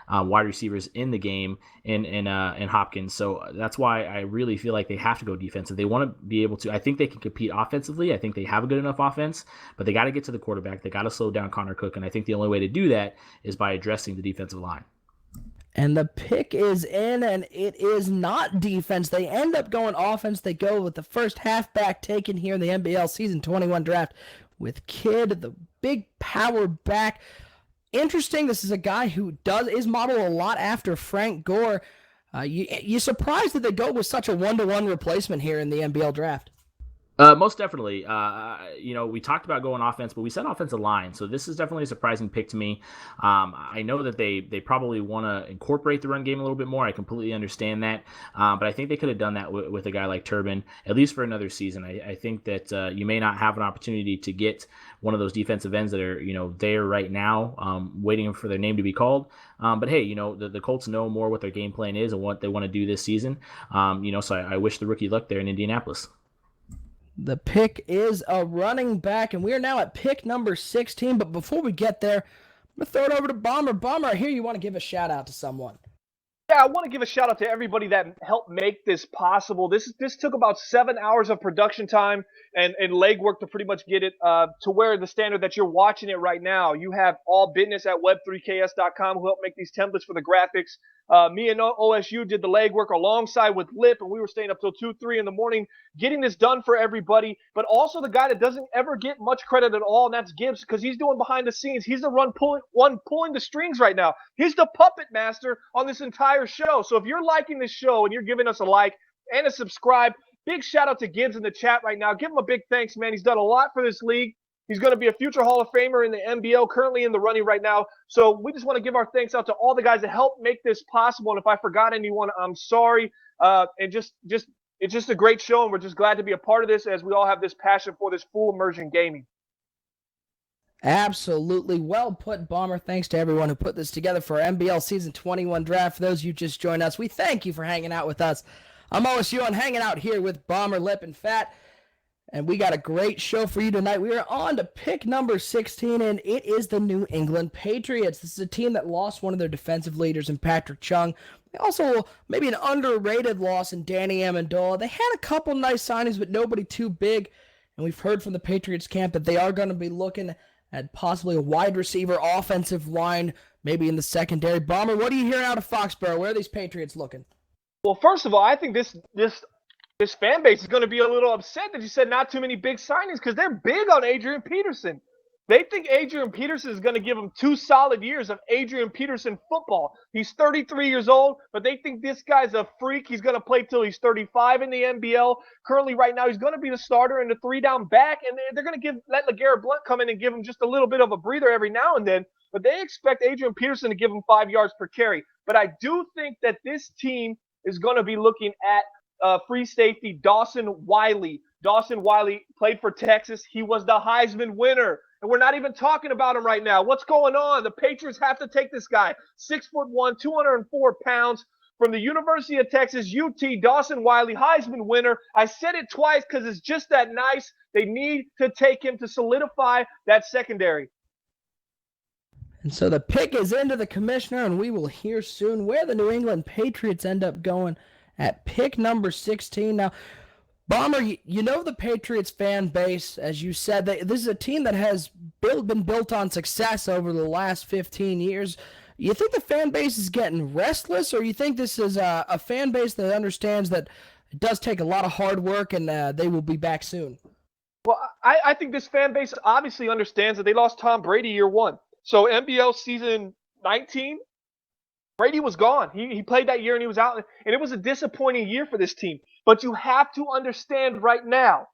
Speaker 5: wide receivers in the game in Hopkins. So that's why I really feel like they have to go defensive. They want to be able to. I think they can compete offensively. I think they have a good enough offense, but they got to get to the quarterback. They got to slow down Connor Cook, and I think the only way to do that is by addressing the defensive line.
Speaker 2: And the pick is in, and it is not defense. They end up going offense. They go with the first halfback taken here in the MBL Season 21 draft with Kidd, the big power back. Interesting. This is a guy who is modeled a lot after Frank Gore. You surprised that they go with such a 1-to-1 replacement here in the MBL draft?
Speaker 5: Most definitely. We talked about going offense, but we said offensive line. So this is definitely a surprising pick to me. I know that they probably want to incorporate the run game a little bit more. I completely understand that. But I think they could have done that with a guy like Turbin, at least for another season. I think that you may not have an opportunity to get one of those defensive ends that are, there right now, waiting for their name to be called. But hey, the Colts know more what their game plan is and what they want to do this season. So I wish the rookie luck there in Indianapolis.
Speaker 2: The pick is a running back, and we are now at pick number 16. But before we get there, I'm going to throw it over to Bomber. Bomber, I hear you want to give a shout-out to someone.
Speaker 3: Yeah, I want to give a shout out to everybody that helped make this possible. This took about 7 hours of production time and legwork to pretty much get it to where the standard that you're watching it right now. You have all business at web3ks.com who helped make these templates for the graphics. Me and OSU did the legwork alongside with Lip, and we were staying up till 2, 3 in the morning getting this done for everybody. But also the guy that doesn't ever get much credit at all, and that's Gibbs, because he's doing behind the scenes. He's the one pulling the strings right now. He's the puppet master on this entire show. So if you're liking this show and you're giving us a like and a subscribe, big shout out to Gibbs in the chat right now. Give him a big thanks, man. He's done a lot for this league. He's going to be a future Hall of Famer in the MBL, currently in the running right now. So we just want to give our thanks out to all the guys that helped make this possible. And if I forgot anyone, I'm sorry. It's just a great show, and we're just glad to be a part of this as we all have this passion for this full immersion gaming.
Speaker 2: Absolutely. Well put, Bomber. Thanks to everyone who put this together for our MBL Season 21 draft. For those of you just joined us, we thank you for hanging out with us. I'm OSU and hanging out here with Bomber, Lip, and Fat. And we got a great show for you tonight. We are on to pick number 16, and it is the New England Patriots. This is a team that lost one of their defensive leaders in Patrick Chung. They also, maybe an underrated loss in Danny Amendola. They had a couple nice signings, but nobody too big. And we've heard from the Patriots camp that they are going to be looking at possibly a wide receiver, offensive line, maybe in the secondary. Bomber, what are you hearing out of Foxborough? Where are these Patriots looking?
Speaker 3: Well, first of all, I think this fan base is going to be a little upset that you said not too many big signings, because they're big on Adrian Peterson. They think Adrian Peterson is going to give them 2 solid years of Adrian Peterson football. He's 33 years old, but they think this guy's a freak. He's going to play till he's 35 in the NBL. Currently, right now, he's going to be the starter and the 3-down back, and they're going to let LeGarrette Blount come in and give him just a little bit of a breather every now and then. But they expect Adrian Peterson to give him 5 yards per carry. But I do think that this team is going to be looking at free safety Dawson Wiley. Dawson Wiley played for Texas. He was the Heisman winner. And we're not even talking about him right now. What's going on? The Patriots have to take this guy. 6'1", 204 pounds from the University of Texas, UT, Dawson Wiley, Heisman winner. I said it twice because it's just that nice. They need to take him to solidify that secondary.
Speaker 2: And so the pick is into the commissioner, and we will hear soon where the New England Patriots end up going at pick number 16. Now, Bomber, you know the Patriots fan base, as you said, this is a team that has been built on success over the last 15 years. You think the fan base is getting restless, or you think this is a fan base that understands that it does take a lot of hard work and they will be back soon?
Speaker 3: Well, I think this fan base obviously understands that they lost Tom Brady year 1. So NBL season 19, Brady was gone. He played that year and he was out. And it was a disappointing year for this team. But you have to understand right now,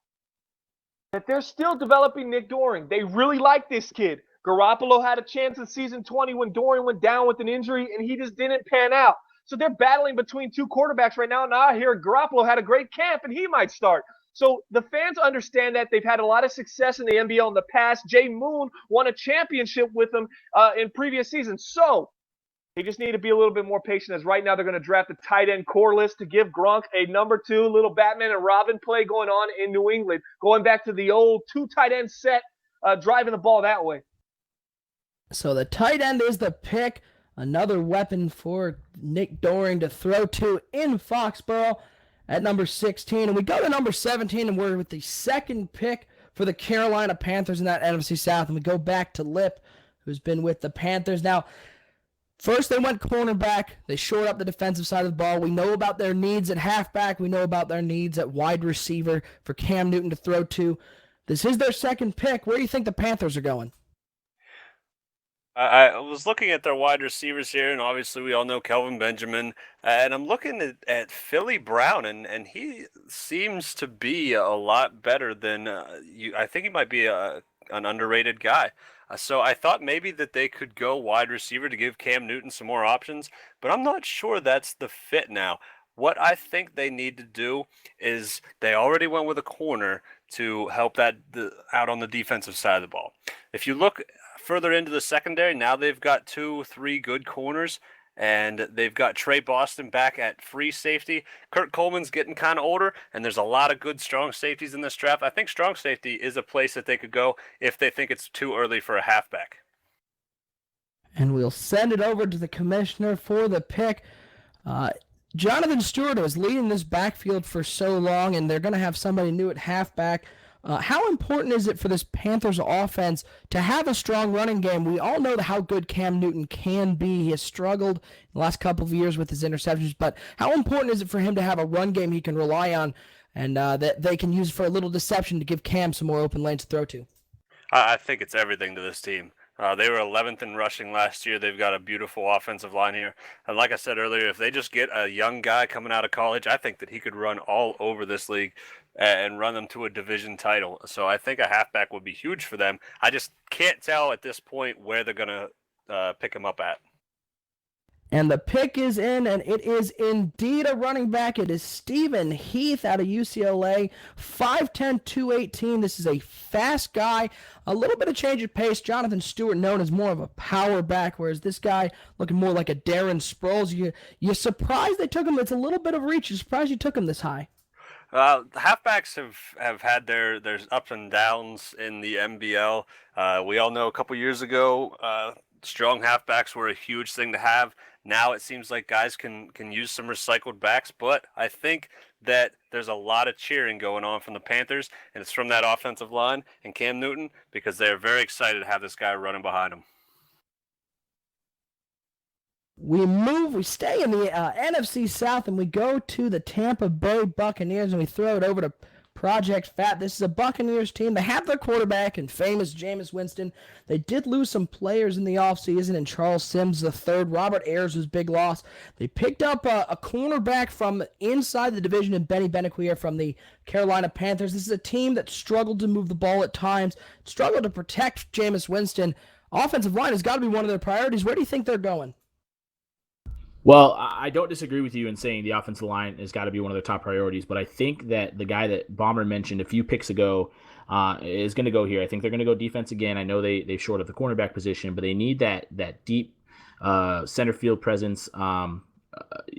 Speaker 3: that they're still developing Nick Doring. They really like this kid. Garoppolo had a chance in season 20 when Doring went down with an injury, and he just didn't pan out. So they're battling between two quarterbacks right now. Now I hear Garoppolo had a great camp, and he might start. So the fans understand that. They've had a lot of success in the NBL in the past. Jay Moon won a championship with them in previous seasons. So they just need to be a little bit more patient, as right now they're going to draft a tight end core list to give Gronk a number 2 little Batman and Robin play going on in New England, going back to the old 2 tight end set, driving the ball that way.
Speaker 2: So the tight end is the pick. Another weapon for Nick Doring to throw to in Foxborough at number 16. And we go to number 17, and we're with the second pick for the Carolina Panthers in that NFC South. And we go back to Lip, who's been with the Panthers. Now, first they went cornerback. They shored up the defensive side of the ball. We know about their needs at halfback. We know about their needs at wide receiver for Cam Newton to throw to. This is their second pick. Where do you think the Panthers are going?
Speaker 4: I was looking at their wide receivers here, and obviously we all know Kelvin Benjamin. And I'm looking at Philly Brown, and he seems to be a lot better than you. I think he might be an underrated guy. So I thought maybe that they could go wide receiver to give Cam Newton some more options, but I'm not sure that's the fit now. What I think they need to do is they already went with a corner to help out on the defensive side of the ball. If you look further into the secondary, now they've got 2-3 good corners, and they've got Trey Boston back at free safety. Kurt Coleman's getting kind of older, and there's a lot of good strong safeties in this draft. I think strong safety is a place that they could go if they think it's too early for a halfback.
Speaker 2: And we'll send it over to the commissioner for the pick. Jonathan Stewart was leading this backfield for so long, and they're going to have somebody new at halfback. How important is it for this Panthers offense to have a strong running game? We all know how good Cam Newton can be. He has struggled in the last couple of years with his interceptions, but how important is it for him to have a run game he can rely on and that they can use for a little deception to give Cam some more open lanes to throw to?
Speaker 4: I think it's everything to this team. They were 11th in rushing last year. They've got a beautiful offensive line here. And like I said earlier, if they just get a young guy coming out of college, I think that he could run all over this league and run them to a division title. So I think a halfback would be huge for them. I just can't tell at this point where they're going to pick him up at.
Speaker 2: And the pick is in, and it is indeed a running back. It is Stephen Heath out of UCLA, 5'10", 218. This is a fast guy, a little bit of change of pace. Jonathan Stewart known as more of a power back, whereas this guy looking more like a Darren Sproles. You're surprised they took him. It's a little bit of reach. You're surprised you took him this high.
Speaker 4: Halfbacks have had their ups and downs in the MBL. We all know a couple years ago, strong halfbacks were a huge thing to have. Now it seems like guys can use some recycled backs, but I think that there's a lot of cheering going on from the Panthers, and it's from that offensive line and Cam Newton because they're very excited to have this guy running behind them.
Speaker 2: We stay in the NFC South, and we go to the Tampa Bay Buccaneers, and we throw it over to Project Fat. This is a Buccaneers team. They have their quarterback and famous Jameis Winston. They did lose some players in the offseason, and Charles Sims III. Robert Ayers was big loss. They picked up a cornerback from inside the division in Benny Benaquier from the Carolina Panthers. This is a team that struggled to move the ball at times, struggled to protect Jameis Winston. Offensive line has got to be one of their priorities. Where do you think they're going?
Speaker 5: Well, I don't disagree with you in saying the offensive line has got to be one of their top priorities, but I think that the guy that Bomber mentioned a few picks ago is going to go here. I think they're going to go defense again. I know they've shored up the cornerback position, but they need that deep center field presence, kind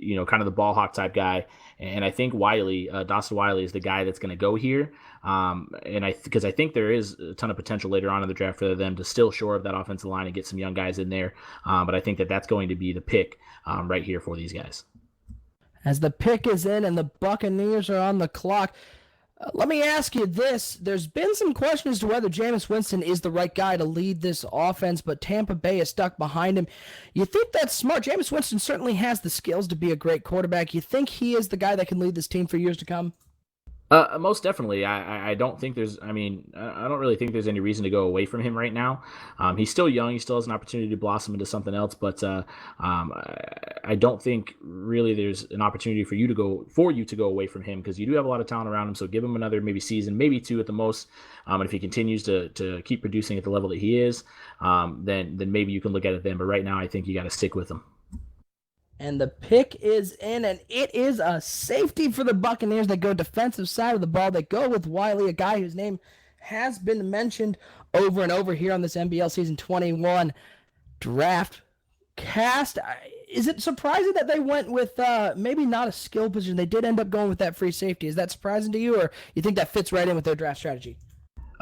Speaker 5: of the ball hawk type guy. And I think Dawson Wiley is the guy that's going to go here. Because I think there is a ton of potential later on in the draft for them to still shore up that offensive line and get some young guys in there. But I think that's going to be the pick right here for these guys.
Speaker 2: As the pick is in and the Buccaneers are on the clock, let me ask you this. There's been some question as to whether Jameis Winston is the right guy to lead this offense, but Tampa Bay is stuck behind him. You think that's smart? Jameis Winston certainly has the skills to be a great quarterback. You think he is the guy that can lead this team for years to come?
Speaker 5: Most definitely. I don't think there's, I mean, I don't really think there's any reason to go away from him right now. He's still young. He still has an opportunity to blossom into something else, but I don't think really there's an opportunity for you to go away from him, because you do have a lot of talent around him. So give him another maybe season, maybe two at the most. And if he continues to keep producing at the level that he is, then maybe you can look at it then. But right now, I think you got to stick with him.
Speaker 2: And the pick is in, and it is a safety for the Buccaneers. They go defensive side of the ball. They go with Wiley, a guy whose name has been mentioned over and over here on this MBL Season 21 draft cast. Is it surprising that they went with maybe not a skill position? They did end up going with that free safety. Is that surprising to you, or you think that fits right in with their draft strategy?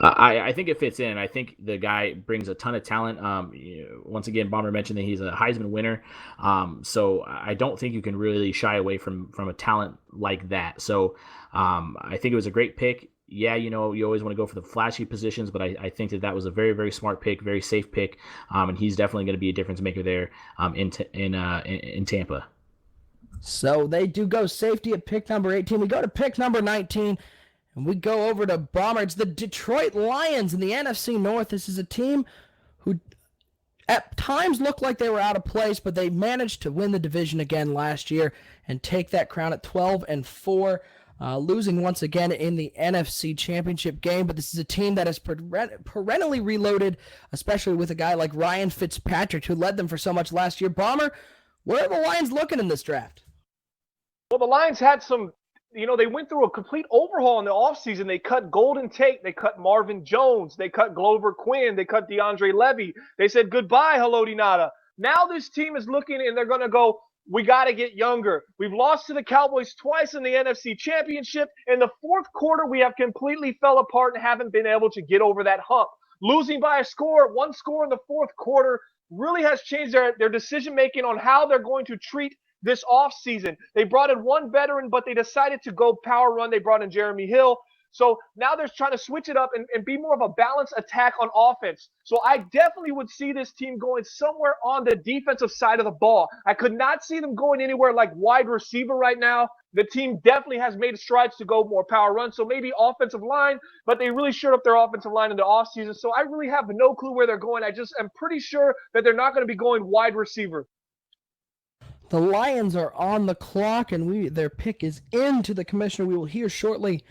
Speaker 5: I think it fits in. I think the guy brings a ton of talent. Once again, Bomber mentioned that he's a Heisman winner. So I don't think you can really shy away from a talent like that. So I think it was a great pick. Yeah, you always want to go for the flashy positions, but I think that was a very, very smart pick, very safe pick. And he's definitely going to be a difference maker there in Tampa.
Speaker 2: So they do go safety at pick number 18. We go to pick number 19. And we go over to Bomber. It's the Detroit Lions in the NFC North. This is a team who at times looked like they were out of place, but they managed to win the division again last year and take that crown at 12-4, losing once again in the NFC Championship game. But this is a team that has perennially reloaded, especially with a guy like Ryan Fitzpatrick, who led them for so much last year. Bomber, where are the Lions looking in this draft?
Speaker 3: Well, the Lions had some, they went through a complete overhaul in the offseason. They cut Golden Tate. They cut Marvin Jones. They cut Glover Quinn. They cut DeAndre Levy. They said goodbye, Haloti Ngata. Now this team is looking, and they're going to go, we got to get younger. We've lost to the Cowboys twice in the NFC Championship. In the fourth quarter, we have completely fell apart and haven't been able to get over that hump. Losing by one score in the fourth quarter really has changed their decision-making on how they're going to treat this offseason. They brought in one veteran, but they decided to go power run. They brought in Jeremy Hill. So now they're trying to switch it up and be more of a balanced attack on offense. So I definitely would see this team going somewhere on the defensive side of the ball. I could not see them going anywhere like wide receiver right now. The team definitely has made strides to go more power run. So maybe offensive line, but they really shored up their offensive line in the offseason. So I really have no clue where they're going. I just am pretty sure that they're not going to be going wide receiver.
Speaker 2: The Lions are on the clock, and their pick is into the commissioner. We will hear shortly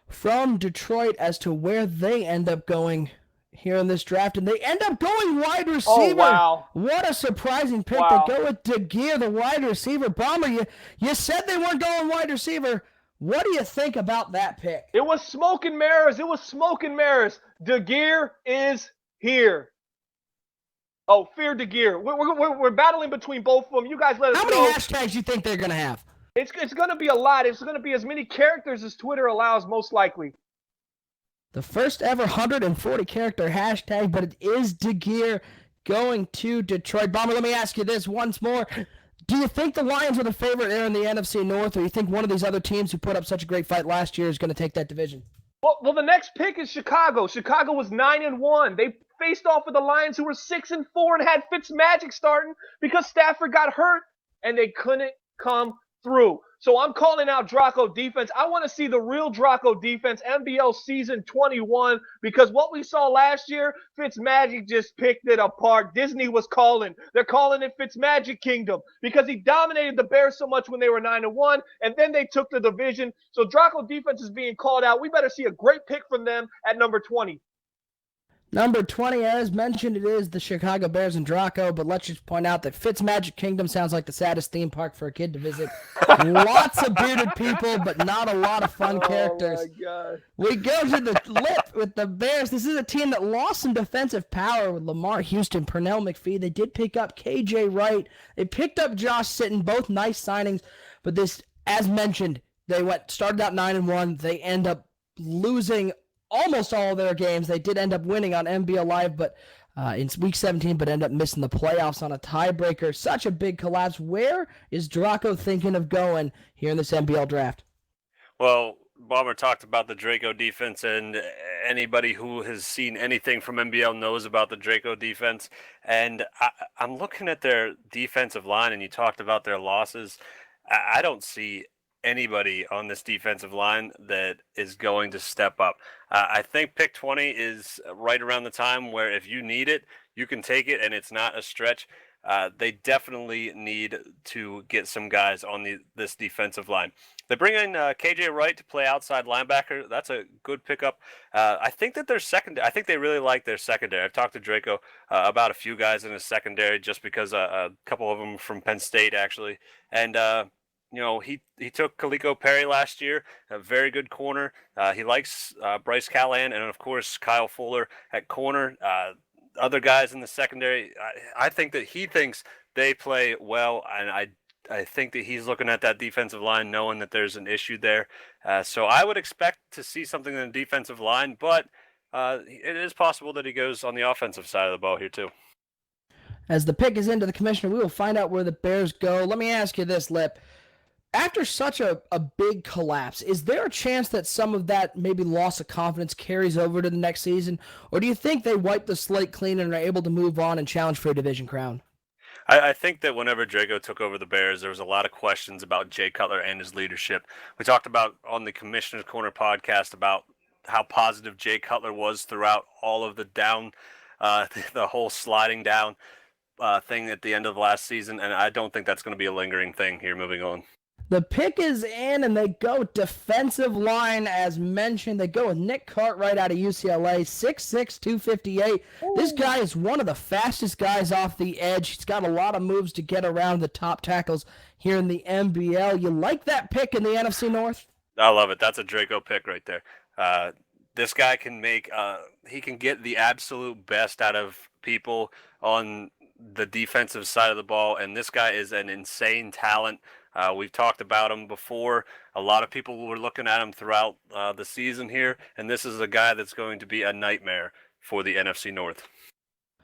Speaker 2: from Detroit as to where they end up going here in this draft. And they end up going wide receiver.
Speaker 3: Oh, wow.
Speaker 2: What a surprising pick.
Speaker 3: Wow.
Speaker 2: They go with DeGear, the wide receiver. Bomber, you said they weren't going wide receiver. What do you think about that pick?
Speaker 3: It was smoke and mirrors. DeGear is here. Oh, fear DeGear. We're battling between both of them. You guys let us know.
Speaker 2: How many hashtags do you think they're going to have?
Speaker 3: It's going to be a lot. It's going to be as many characters as Twitter allows, most likely.
Speaker 2: The first ever 140-character hashtag, but it is DeGear going to Detroit. Bomber, let me ask you this once more. Do you think the Lions are the favorite there in the NFC North, or do you think one of these other teams who put up such a great fight last year is going to take that division?
Speaker 3: Well, the next pick is Chicago. Chicago was 9-1. They faced off with the Lions, who were 6-4 and had Fitzmagic starting because Stafford got hurt and they couldn't come through. So I'm calling out Draco defense. I want to see the real Draco defense, MBL season 21, because what we saw last year, Fitzmagic just picked it apart. Disney was calling. They're calling it Fitzmagic Kingdom because he dominated the Bears so much when they were 9-1, and then they took the division. So Draco defense is being called out. We better see a great pick from them at number 20.
Speaker 2: Number 20, as mentioned, it is the Chicago Bears and Draco, but let's just point out that Fitzmagic Kingdom sounds like the saddest theme park for a kid to visit. Lots of bearded people, but not a lot of fun characters.
Speaker 3: Oh, my God.
Speaker 2: We go to the lip with the Bears. This is a team that lost some defensive power with Lamar Houston, Pernell McPhee. They did pick up KJ Wright. They picked up Josh Sitton, both nice signings, but this, as mentioned, they started out 9-1. They end up losing almost all of their games. They did end up winning on MBL Live, but in week 17, but end up missing the playoffs on a tiebreaker. Such a big collapse. Where is Draco thinking of going here in this MBL draft?
Speaker 4: Well, Bomber talked about the Draco defense, and anybody who has seen anything from MBL knows about the Draco defense. And I'm looking at their defensive line, and you talked about their losses. I don't see anybody on this defensive line that is going to step up. I think pick 20 is right around the time where if you need it, you can take it, and it's not a stretch. They definitely need to get some guys on this defensive line. They bring in KJ Wright to play outside linebacker. That's a good pickup. I think that their secondary. I think they really like their secondary. I've talked to Draco about a few guys in his secondary just because a couple of them from Penn State actually, and he took Kaliko Perry last year, a very good corner. He likes Bryce Callahan and of course Kyle Fuller at corner. Other guys in the secondary, I think that he thinks they play well, and I think that he's looking at that defensive line knowing that there's an issue there. So I would expect to see something in the defensive line, but it is possible that he goes on the offensive side of the ball here too.
Speaker 2: As the pick is into the commissioner, we will find out where the Bears go. Let me ask you this, Lip. After such a big collapse, is there a chance that some of that maybe loss of confidence carries over to the next season? Or do you think they wipe the slate clean and are able to move on and challenge for a division crown?
Speaker 4: I think that whenever Drago took over the Bears, there was a lot of questions about Jay Cutler and his leadership. We talked about on the Commissioner's Corner podcast about how positive Jay Cutler was throughout all of the down, the whole sliding down thing at the end of last season, and I don't think that's going to be a lingering thing here moving on.
Speaker 2: The pick is in, and they go defensive line, as mentioned. They go with Nick Cartwright out of UCLA, 6'6", 258. Ooh. This guy is one of the fastest guys off the edge. He's got a lot of moves to get around the top tackles here in the MBL. You like that pick in the NFC North?
Speaker 4: I love it. That's a Draco pick right there. This guy can he can get the absolute best out of people on the defensive side of the ball, and this guy is an insane talent. We've talked about him before. A lot of people were looking at him throughout the season here, and this is a guy that's going to be a nightmare for the NFC North.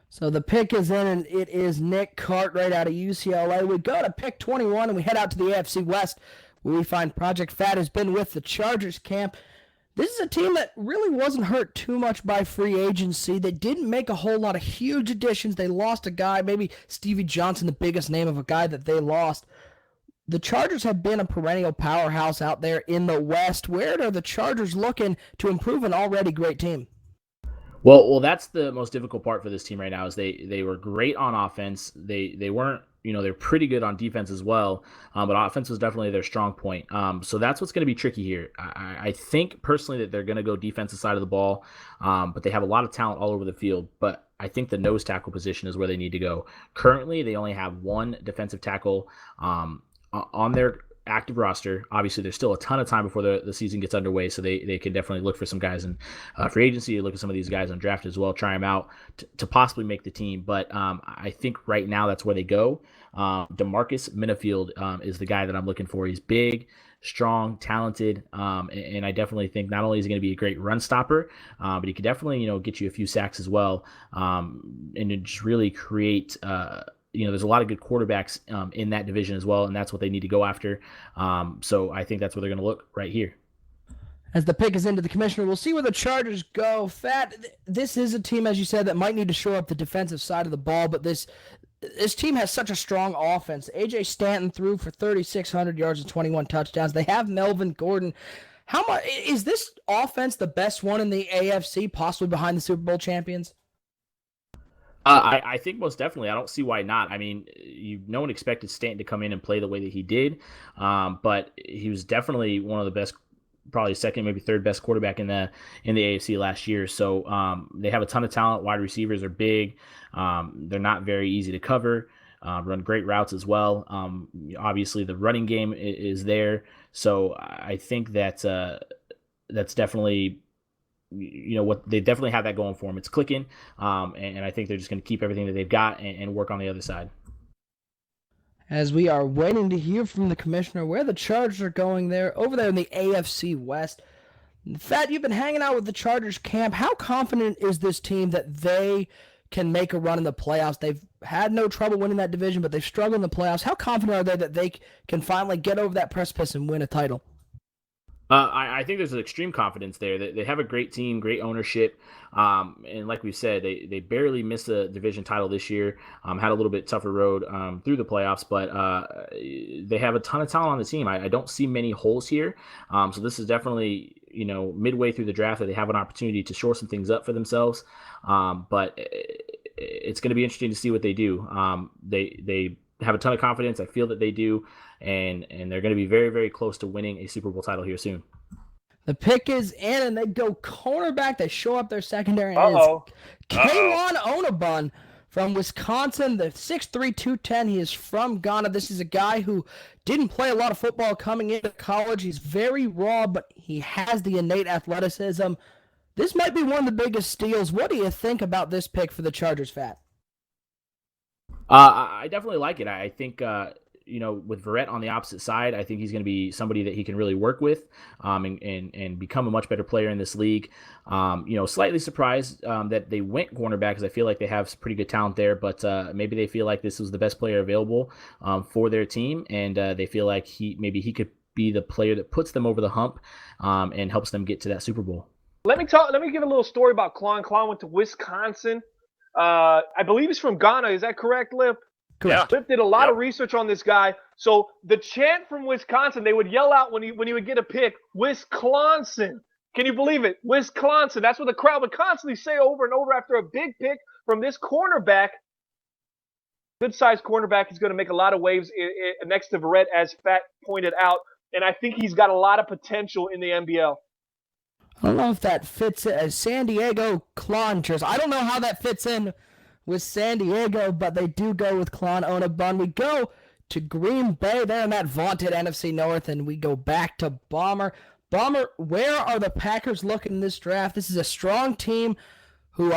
Speaker 2: So the pick is in, and it is Nick Cartwright out of UCLA. We go to pick 21, and we head out to the AFC West, where we find Project Fat has been with the Chargers camp. This is a team that really wasn't hurt too much by free agency. They didn't make a whole lot of huge additions. They lost a guy, maybe Stevie Johnson, the biggest name of a guy that they lost. The Chargers have been a perennial powerhouse out there in the West. Where are the Chargers looking to improve an already great team?
Speaker 5: Well, that's the most difficult part for this team right now. Is they were great on offense. They weren't, they're pretty good on defense as well. But offense was definitely their strong point. So that's what's going to be tricky here. I think personally that they're going to go defensive side of the ball. But they have a lot of talent all over the field. But I think the nose tackle position is where they need to go. Currently, they only have one defensive tackle on their active roster. Obviously, there's still a ton of time before the season gets underway, so they can definitely look for some guys in free agency, look at some of these guys undrafted as well, try them out to possibly make the team. But I think right now that's where they go. DeMarcus Minifield is the guy that I'm looking for. He's big, strong, talented, and I definitely think not only is he going to be a great run stopper, but he could definitely get you a few sacks as well, and just really create there's a lot of good quarterbacks in that division as well, and that's what they need to go after. So I think that's where they're going to look right here.
Speaker 2: As the pick is into the commissioner, we'll see where the Chargers go. Fat, this is a team, as you said, that might need to shore up the defensive side of the ball, but this team has such a strong offense. A.J. Stanton threw for 3,600 yards and 21 touchdowns. They have Melvin Gordon. How much is this offense the best one in the AFC, possibly behind the Super Bowl champions?
Speaker 5: I think most definitely. I don't see why not. I mean, no one expected Stanton to come in and play the way that he did, but he was definitely one of the best, probably second, maybe third best quarterback in the AFC last year. So they have a ton of talent. Wide receivers are big. They're not very easy to cover. Run great routes as well. Obviously, the running game is there. So I think that's definitely. What they definitely have that going for them. It's clicking, and I think they're just going to keep everything that they've got and work on the other side.
Speaker 2: As we are waiting to hear from the commissioner where the Chargers are going there, over there in the AFC West. Fat, you've been hanging out with the Chargers camp. How confident is this team that they can make a run in the playoffs? They've had no trouble winning that division, but they've struggled in the playoffs. How confident are they that they can finally get over that precipice and win a title?
Speaker 5: I think there's an extreme confidence there. They have a great team, great ownership, and like we said, they barely missed a division title this year. Had a little bit tougher road through the playoffs, but they have a ton of talent on the team. I don't see many holes here. So this is definitely midway through the draft that they have an opportunity to shore some things up for themselves. But it's going to be interesting to see what they do. They have a ton of confidence. I feel that they do, and they're going to be very, very close to winning a Super Bowl title here soon.
Speaker 2: The pick is in, and they go cornerback. They show up their secondary.
Speaker 3: Uh-oh.
Speaker 2: Kayvon Onabun from Wisconsin, the 6'3", 210. He is from Ghana. This is a guy who didn't play a lot of football coming into college. He's very raw, but he has the innate athleticism. This might be one of the biggest steals. What do you think about this pick for the Chargers, Fat?
Speaker 5: I definitely like it. I think, with Verrett on the opposite side, I think he's going to be somebody that he can really work with and become a much better player in this league. Slightly surprised that they went cornerback because I feel like they have some pretty good talent there, but maybe they feel like this was the best player available for their team, and they feel like he could be the player that puts them over the hump and helps them get to that Super Bowl.
Speaker 3: Let me give a little story about Klon. Klon went to Wisconsin. I believe he's from Ghana. Is that correct, Lip?
Speaker 2: Correct.
Speaker 3: Lip did a lot of research on this guy. So the chant from Wisconsin, they would yell out when he would get a pick, Wisconsin. Can you believe it? Wisconsin. That's what the crowd would constantly say over and over after a big pick from this cornerback. Good-sized cornerback. He's going to make a lot of waves next to Verrett, as Fat pointed out. And I think he's got a lot of potential in the MBL.
Speaker 2: I don't know if that fits as San Diego Klon. I don't know how that fits in with San Diego, but they do go with Klon Onabun. We go to Green Bay. They're in that vaunted NFC North, and we go back to Bomber. Bomber, where are the Packers looking in this draft? This is a strong team who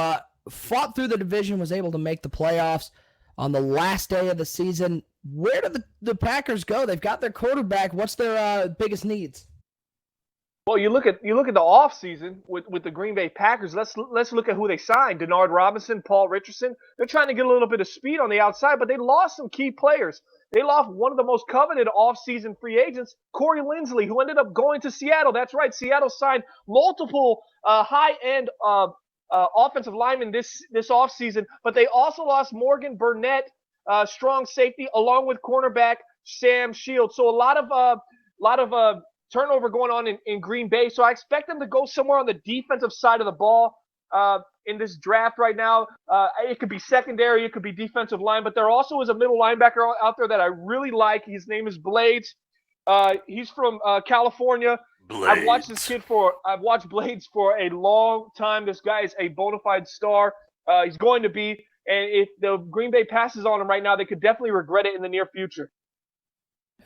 Speaker 2: fought through the division, was able to make the playoffs on the last day of the season. Where do the Packers go? They've got their quarterback. What's their biggest needs?
Speaker 3: Well, you look at the offseason with the Green Bay Packers. Let's look at who they signed. Denard Robinson, Paul Richardson. They're trying to get a little bit of speed on the outside, but they lost some key players. They lost one of the most coveted offseason free agents, Corey Linsley, who ended up going to Seattle. That's right. Seattle signed multiple high-end offensive linemen this offseason, but they also lost Morgan Burnett, strong safety, along with cornerback Sam Shields. So a lot of turnover going on in Green Bay. So I expect them to go somewhere on the defensive side of the ball in this draft right now. It could be secondary, it could be defensive line, but there also is a middle linebacker out there that I really like. His name is Blades. He's from California.
Speaker 4: Blades.
Speaker 3: I've watched Blades for a long time. This guy is a bona fide star. He's going to be. And if the Green Bay passes on him right now, they could definitely regret it in the near future.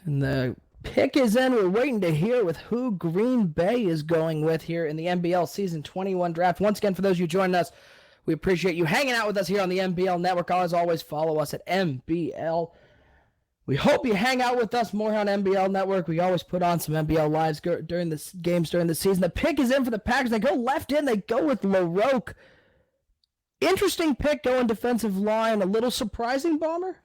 Speaker 2: And the pick is in. We're waiting to hear with who Green Bay is going with here in the MBL Season 21 draft. Once again, for those of you joining us, we appreciate you hanging out with us here on the MBL Network. As always, follow us at MBL. We hope you hang out with us more on MBL Network. We always put on some MBL lives during the games during the season. The pick is in for the Packers. They go left in. They go with LaRoque. Interesting pick going defensive line. A little surprising, Bomber?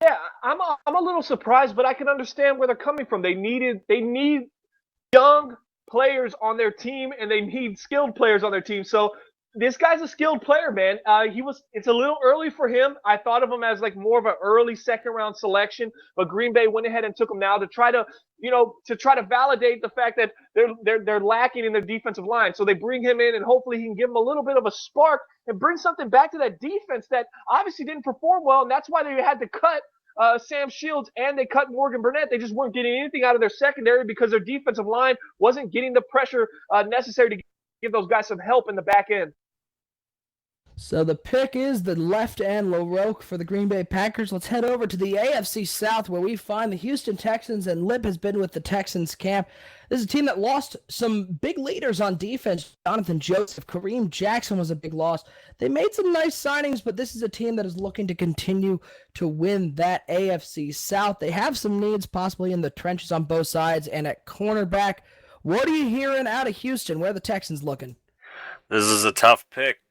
Speaker 3: Yeah, I'm a little surprised, but I can understand where they're coming from. They need young players on their team, and they need skilled players on their team. So this guy's a skilled player, man. It's a little early for him. I thought of him as like more of an early second round selection, but Green Bay went ahead and took him now to try to validate the fact that they're lacking in their defensive line. So they bring him in, and hopefully he can give them a little bit of a spark and bring something back to that defense that obviously didn't perform well, and that's why they had to cut Sam Shields and they cut Morgan Burnett. They just weren't getting anything out of their secondary because their defensive line wasn't getting the pressure necessary to give those guys some help in the back end.
Speaker 2: So the pick is the left end LaRoque for the Green Bay Packers. Let's head over to the AFC South where we find the Houston Texans, and Lip has been with the Texans camp. This is a team that lost some big leaders on defense. Jonathan Joseph, Kareem Jackson was a big loss. They made some nice signings, but this is a team that is looking to continue to win that AFC South. They have some needs possibly in the trenches on both sides and at cornerback. What are you hearing out of Houston? Where are the Texans looking?
Speaker 4: This is a tough pick.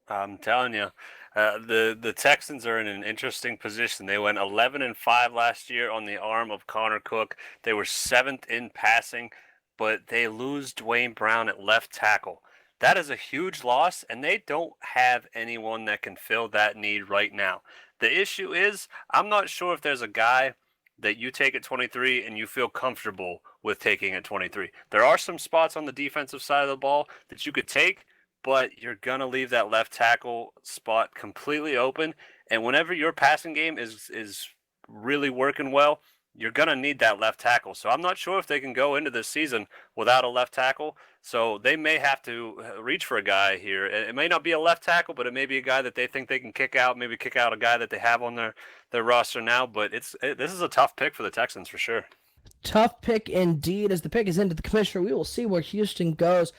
Speaker 4: I'm telling you, the Texans are in an interesting position. They went 11-5 last year on the arm of Connor Cook. They were 7th in passing. but they lose Dwayne Brown at left tackle. That is a huge loss, and they don't have anyone that can fill that need right now. The issue is, I'm not sure if there's a guy that you take at 23 and you feel comfortable with taking at 23. There are some spots on the defensive side of the ball that you could take, but you're going to leave that left tackle spot completely open. And whenever your passing game is really working well, you're going to need that left tackle. So I'm not sure if they can go into this season without a left tackle. So they may have to reach for a guy here. It may not be a left tackle, but it may be a guy that they think they can kick out, maybe kick out a guy that they have on their roster now. But this is a tough pick for the Texans for sure.
Speaker 2: Tough pick indeed. As the pick is into the commissioner, we will see where Houston goes.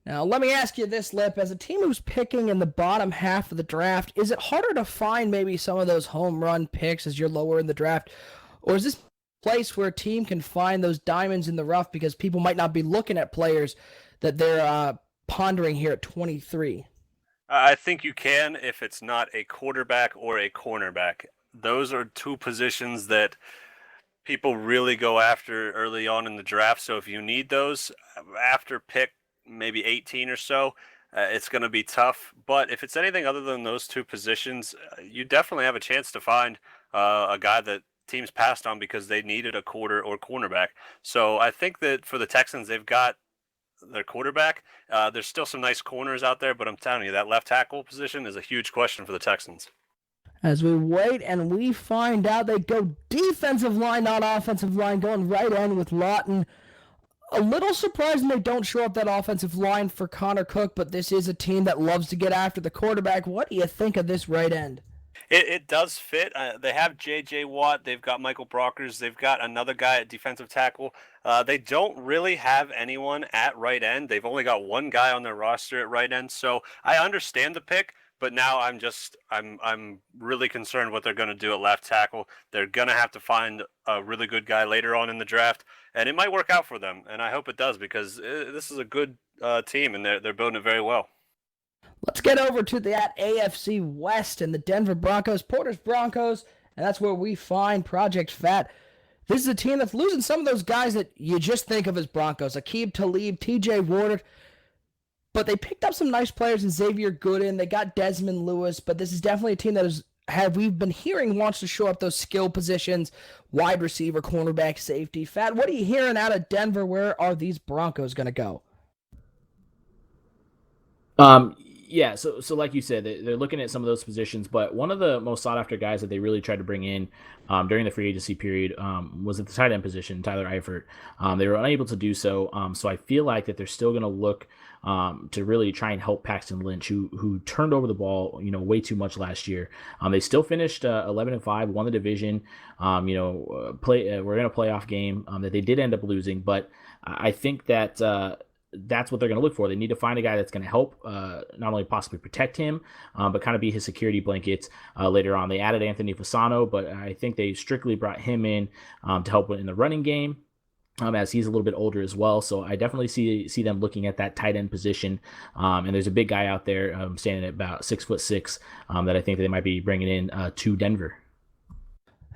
Speaker 2: Now, let me ask you this, Lip. As a team who's picking in the bottom half of the draft, is it harder to find maybe some of those home run picks as you're lower in the draft? Or is this place where a team can find those diamonds in the rough because people might not be looking at players that they're pondering here at 23?
Speaker 4: I think you can if it's not a quarterback or a cornerback. Those are two positions that people really go after early on in the draft. So if you need those after pick maybe 18 or so, it's going to be tough. But if it's anything other than those two positions, you definitely have a chance to find a guy that teams passed on because they needed a quarter or cornerback. So I think that for the Texans, they've got their quarterback. There's still some nice corners out there, but I'm telling you, that left tackle position is a huge question for the Texans.
Speaker 2: As we wait and we find out, they go defensive line, not offensive line, going right end with Lawton. A little surprising they don't show up that offensive line for Connor Cook, but this is a team that loves to get after the quarterback. What do you think of this right end?
Speaker 4: It does fit. They have J.J. Watt. They've got Michael Brockers. They've got another guy at defensive tackle. They don't really have anyone at right end. They've only got one guy on their roster at right end. So I understand the pick, but now I'm really concerned what they're going to do at left tackle. They're going to have to find a really good guy later on in the draft, and it might work out for them. And I hope it does because this is a good team, and they're building it very well.
Speaker 2: Let's get over to that AFC West and the Denver Broncos, Porter's Broncos, and that's where we find Project Fat. This is a team that's losing some of those guys that you just think of as Broncos, Aqib Talib, TJ Ward, but they picked up some nice players in Xavier Gooden. They got Desmond Lewis, but this is definitely a team that we've been hearing wants to show up those skill positions, wide receiver, cornerback, safety. Fat, what are you hearing out of Denver? Where are these Broncos going to go?
Speaker 5: Yeah, so like you said, they're looking at some of those positions, but one of the most sought-after guys that they really tried to bring in during the free agency period was at the tight end position, Tyler Eifert. They were unable to do so, so I feel like that they're still going to look to really try and help Paxton Lynch, who turned over the ball, way too much last year. They still finished 11-5, won the division. We're in a playoff game that they did end up losing, but I think that that's what they're going to look for. They need to find a guy that's going to help not only possibly protect him, but kind of be his security blanket later on. They added Anthony Fasano, but I think they strictly brought him in to help in the running game. As he's a little bit older as well. So I definitely see them looking at that tight end position. And there's a big guy out there standing at about 6'6" that I think they might be bringing in to Denver.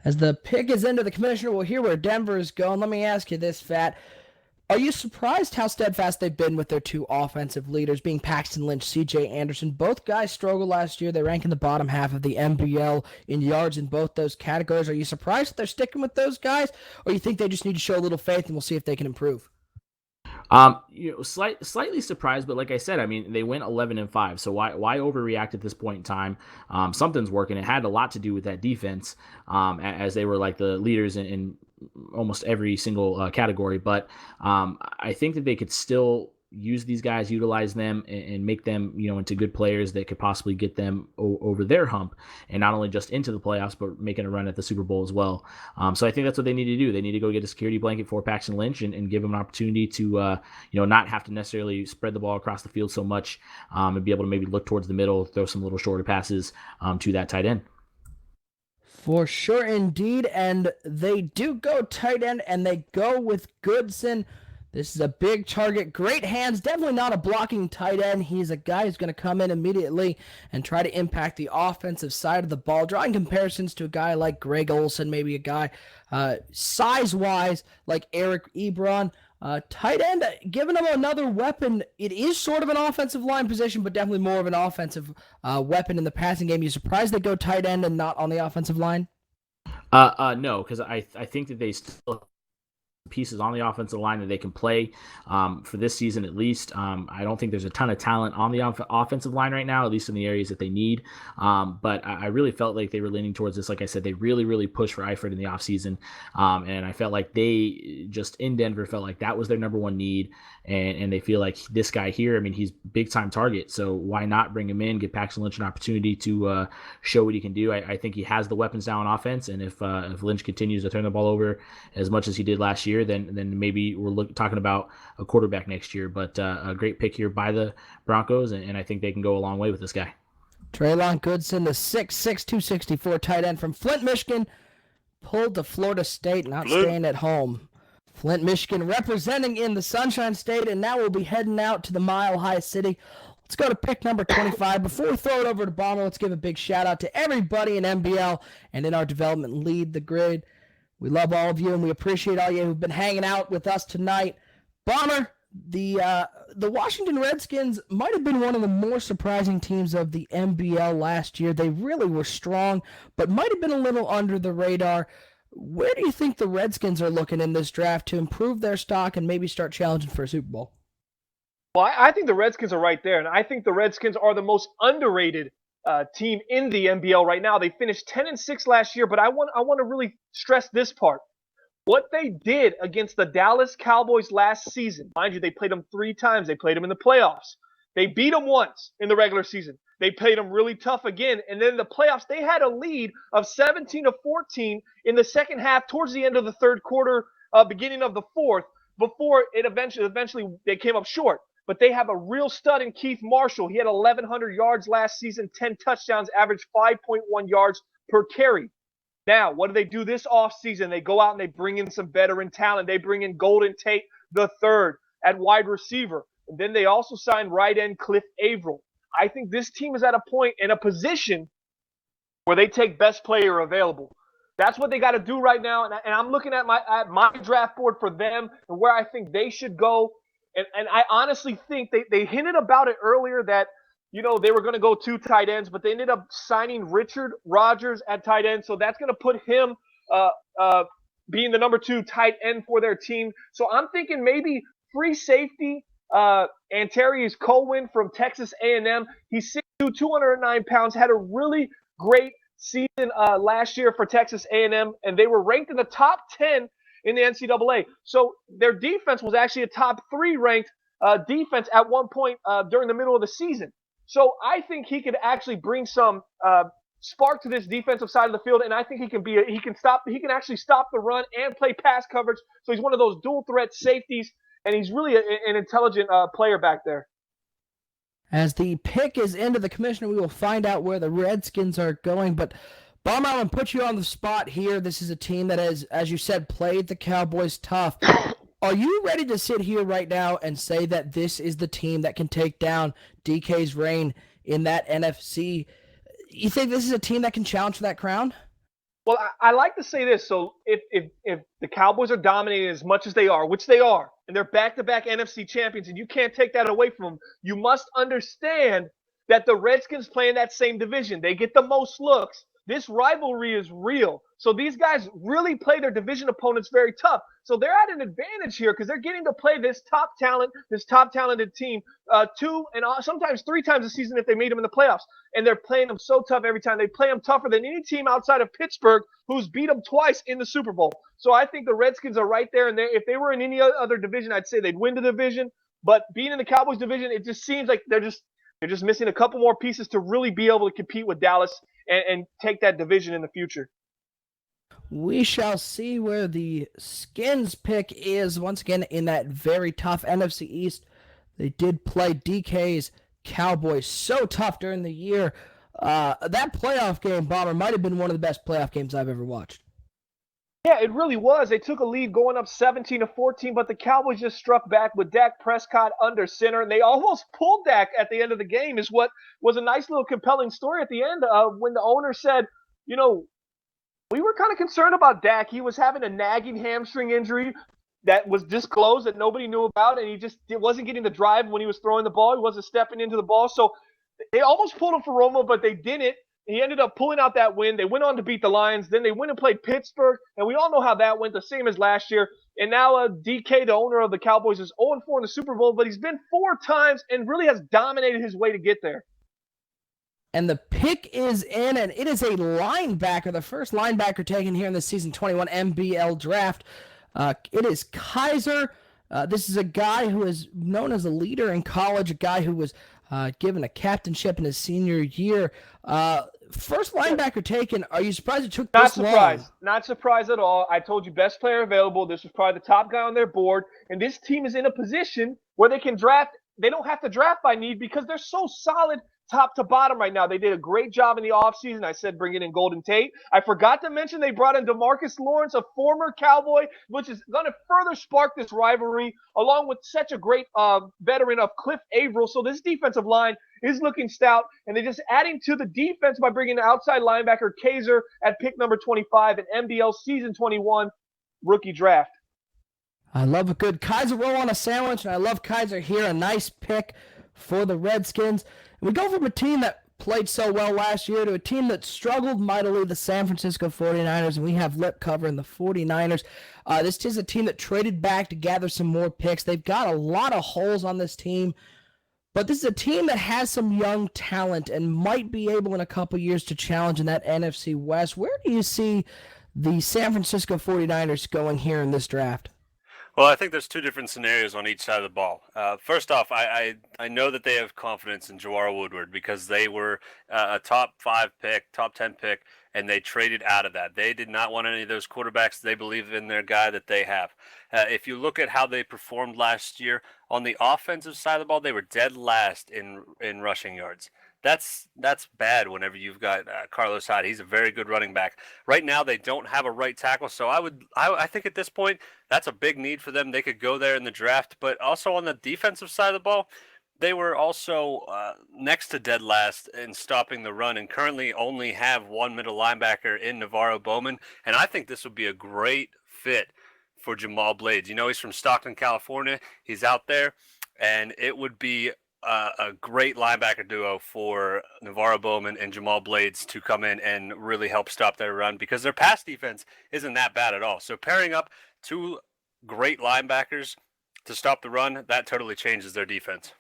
Speaker 2: As the pick is into the commissioner, we'll hear where Denver is going. Let me ask you this, Fat. Are you surprised how steadfast they've been with their two offensive leaders, being Paxton Lynch, C.J. Anderson? Both guys struggled last year. They rank in the bottom half of the MBL in yards in both those categories. Are you surprised that they're sticking with those guys, or you think they just need to show a little faith and we'll see if they can improve?
Speaker 5: Slightly surprised, but like I said, I mean, they went 11-5. So why overreact at this point in time? Something's working. It had a lot to do with that defense, as they were like the leaders in almost every single category. But I think that they could still use these guys, utilize them, and make them, into good players that could possibly get them over their hump, and not only just into the playoffs, but making a run at the Super Bowl as well. So I think that's what they need to do. They need to go get a security blanket for Paxton Lynch and give him an opportunity to, not have to necessarily spread the ball across the field so much, and be able to maybe look towards the middle, throw some little shorter passes to that tight end.
Speaker 2: For sure, indeed, and they do go tight end, and they go with Goodson. This is a big target, great hands, definitely not a blocking tight end. He's a guy who's going to come in immediately and try to impact the offensive side of the ball, drawing comparisons to a guy like Greg Olsen, maybe a guy size-wise like Eric Ebron. Tight end, giving them another weapon. It is sort of an offensive line position, but definitely more of an offensive weapon in the passing game. You surprised they go tight end and not on the offensive line?
Speaker 5: No, because I think that they still pieces on the offensive line that they can play for this season at least. I don't think there's a ton of talent on the offensive line right now, at least in the areas that they need. But I really felt like they were leaning towards this. Like I said, they really pushed for Eifert in the offseason. And I felt like they just in Denver felt like that was their number one need. And they feel like this guy here, I mean, he's big time target. So why not bring him in, give Paxton Lynch an opportunity to show what he can do. I think he has the weapons now on offense. And if Lynch continues to turn the ball over as much as he did last year, then maybe we're talking about a quarterback next year. But a great pick here by the Broncos, and I think they can go a long way with this guy.
Speaker 2: Traylon Goodson, the 6'6", 264 tight end from Flint, Michigan, pulled to Florida State, not staying at home. Flint, Michigan, representing in the Sunshine State, and now we'll be heading out to the Mile High City. Let's go to pick number 25. Before we throw it over to Bomber, let's give a big shout-out to everybody in MBL and in our development lead, The Grid. We love all of you, and we appreciate all you who've been hanging out with us tonight. Bomber, the Washington Redskins might have been one of the more surprising teams of the MBL last year. They really were strong, but might have been a little under the radar. Where do you think the Redskins are looking in this draft to improve their stock and maybe start challenging for a Super Bowl?
Speaker 3: Well, I think the Redskins are right there, and I think the Redskins are the most underrated team in the MBL right now. They finished 10-6 last year, but I want to really stress this part. What they did against the Dallas Cowboys last season, mind you, they played them 3 times. They played them in the playoffs. They beat them once in the regular season. They played them really tough again, and then in the playoffs, they had a lead of 17-14 in the second half, towards the end of the third quarter, beginning of the fourth, before it eventually they came up short. But they have a real stud in Keith Marshall. He had 1,100 yards last season, 10 touchdowns, averaged 5.1 yards per carry. Now, what do they do this offseason? They go out and they bring in some veteran talent. They bring in Golden Tate III at wide receiver. And then they also signed right end Cliff Averill. I think this team is at a point in a position where they take best player available. That's what they got to do right now. And I'm looking at my draft board for them and where I think they should go. And I honestly think they hinted about it earlier that, you know, they were going to go 2 tight ends, but they ended up signing Richard Rodgers at tight end. So that's going to put him being the number 2 tight end for their team. So I'm thinking maybe free safety, Antarius Cohen from Texas A&M. He's 6'2", 209 pounds, had a really great season last year for Texas A&M, and they were ranked in the top 10 in the NCAA. So their defense was actually a top 3 ranked defense at one point during the middle of the season. So I think he could actually bring some spark to this defensive side of the field, and I think he can actually stop the run and play pass coverage. So he's one of those dual threat safeties, and he's really an intelligent player back there.
Speaker 2: As the pick is into the commissioner, we will find out where the Redskins are going. But Bomb, I'm going to put you on the spot here. This is a team that has, as you said, played the Cowboys tough. Are you ready to sit here right now and say that this is the team that can take down DK's reign in that NFC? You think this is a team that can challenge for that crown?
Speaker 3: Well, I like to say this. So if the Cowboys are dominating as much as they are, which they are, and they're back-to-back NFC champions, and you can't take that away from them, you must understand that the Redskins play in that same division. They get the most looks. This rivalry is real. So these guys really play their division opponents very tough. So they're at an advantage here because they're getting to play this top talented team 2 and sometimes 3 times a season if they made them in the playoffs. And they're playing them so tough every time. They play them tougher than any team outside of Pittsburgh who's beat them twice in the Super Bowl. So I think the Redskins are right there. And if they were in any other division, I'd say they'd win the division. But being in the Cowboys division, it just seems like they're just missing a couple more pieces to really be able to compete with Dallas and take that division in the future.
Speaker 2: We shall see where the Skins pick is once again in that very tough NFC East. They did play DK's Cowboys so tough during the year. That playoff game, Bomber, might have been one of the best playoff games I've ever watched.
Speaker 3: Yeah, it really was. They took a lead going up 17-14, but the Cowboys just struck back with Dak Prescott under center, and they almost pulled Dak at the end of the game, is what was a nice little compelling story at the end when the owner said, you know, we were kind of concerned about Dak. He was having a nagging hamstring injury. that was disclosed that nobody knew about, and he just wasn't getting the drive when he was throwing the ball. He wasn't stepping into the ball. So they almost pulled him for Romo, but they didn't. He ended up pulling out that win. They went on to beat the Lions. Then they went and played Pittsburgh, and we all know how that went, the same as last year. And now DK, the owner of the Cowboys, is 0-4 in the Super Bowl, but he's been 4 times and really has dominated his way to get there.
Speaker 2: And the pick is in, and it is a linebacker, the first linebacker taken here in the season 21 MBL draft. It is Kaiser. This is a guy who is known as a leader in college, a guy who was given a captainship in his senior year. First linebacker taken. Are you surprised it took this long?
Speaker 3: Not surprised at all. I told you best player available. This was probably the top guy on their board. And this team is in a position where they can draft. They don't have to draft by need because they're so solid top to bottom right now. They did a great job in the offseason. I said bringing in Golden Tate. I forgot to mention they brought in DeMarcus Lawrence, a former Cowboy, which is going to further spark this rivalry, along with such a great veteran of Cliff Averill. So this defensive line is looking stout, and they're just adding to the defense by bringing in outside linebacker Kaiser at pick number 25 in MBL season 21 rookie draft.
Speaker 2: I love a good Kaiser roll on a sandwich, and I love Kaiser here. A nice pick for the Redskins. We go from a team that played so well last year to a team that struggled mightily, the San Francisco 49ers, and we have lip cover in the 49ers. This is a team that traded back to gather some more picks. They've got a lot of holes on this team, but this is a team that has some young talent and might be able in a couple years to challenge in that NFC West. Where do you see the San Francisco 49ers going here in this draft?
Speaker 4: Well, I think there's 2 different scenarios on each side of the ball. First off, I know that they have confidence in Jawar Woodward because they were a top 5 pick, top 10 pick, and they traded out of that. They did not want any of those quarterbacks. They believe in their guy that they have. If you look at how they performed last year, on the offensive side of the ball, they were dead last in rushing yards. That's bad whenever you've got Carlos Hyde. He's a very good running back. Right now, they don't have a right tackle, so I think at this point, that's a big need for them. They could go there in the draft, but also on the defensive side of the ball, they were also next to dead last in stopping the run and currently only have one middle linebacker in Navarro Bowman, and I think this would be a great fit for Jamal Blades. You know, he's from Stockton, California. He's out there, and it would be a great linebacker duo for Navarro Bowman and Jamal Blades to come in and really help stop their run because their pass defense isn't that bad at all. So pairing up 2 great linebackers to stop the run, that totally changes their defense.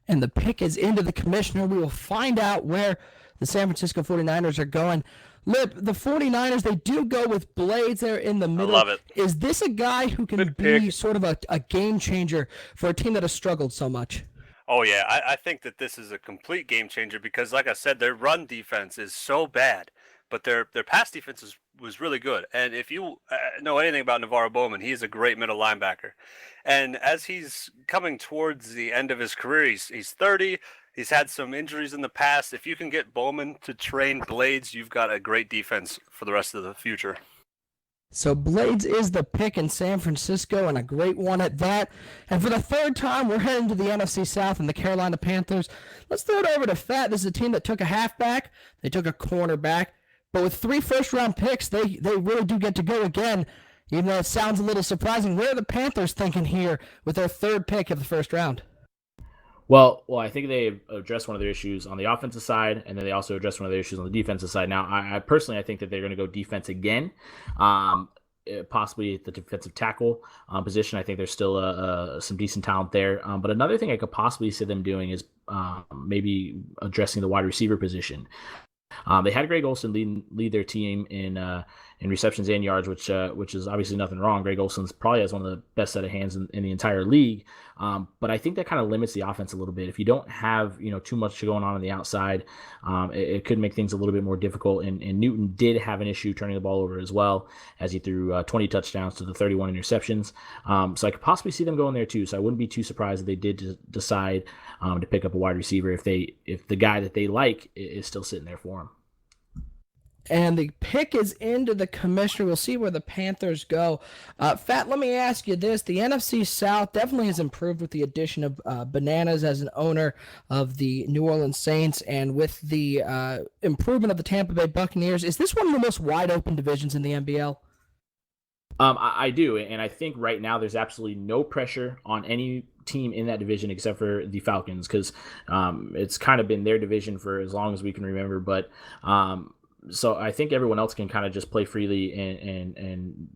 Speaker 2: And the pick is into the commissioner. We will find out where the San Francisco 49ers are going. Lip, the 49ers, they do go with Blades there in the middle.
Speaker 4: I love it.
Speaker 2: Is this a guy who can be sort of a game changer for a team that has struggled so much?
Speaker 4: Oh, yeah. I think that this is a complete game changer because, like I said, their run defense is so bad, but their pass defense was really good. And if you know anything about Navarro Bowman, he's a great middle linebacker. And as he's coming towards the end of his career, he's 30. He's had some injuries in the past. If you can get Bowman to train Blades, you've got a great defense for the rest of the future.
Speaker 2: So Blades is the pick in San Francisco, and a great one at that. And for the 3rd time, we're heading to the NFC South and the Carolina Panthers. Let's throw it over to Fat. This is a team that took a halfback. They took a cornerback. But with 3 first-round picks, they really do get to go again, even though it sounds a little surprising. Where are the Panthers thinking here with their 3rd pick of the first round?
Speaker 5: Well, I think they addressed one of their issues on the offensive side, and then they also addressed one of their issues on the defensive side. Now, I personally think that they're going to go defense again, possibly at the defensive tackle position. I think there's still some decent talent there. But another thing I could possibly see them doing is maybe addressing the wide receiver position. They had Greg Olsen lead their team in receptions and yards, which is obviously nothing wrong. Greg Olsen probably has one of the best set of hands in the entire league. But I think that kind of limits the offense a little bit. If you don't have too much going on the outside, it could make things a little bit more difficult. And Newton did have an issue turning the ball over as well, as he threw 20 touchdowns to the 31 interceptions. So I could possibly see them going there too. So I wouldn't be too surprised if they did decide to pick up a wide receiver if the guy that they like is still sitting there for them.
Speaker 2: And the pick is into the commissioner. We'll see where the Panthers go. Fat, let me ask you this. The NFC South definitely has improved with the addition of Bananas as an owner of the New Orleans Saints and with the improvement of the Tampa Bay Buccaneers. Is this one of the most wide-open divisions in the NBL?
Speaker 5: I do, and I think right now there's absolutely no pressure on any team in that division except for the Falcons, because it's kind of been their division for as long as we can remember. But so I think everyone else can kind of just play freely, and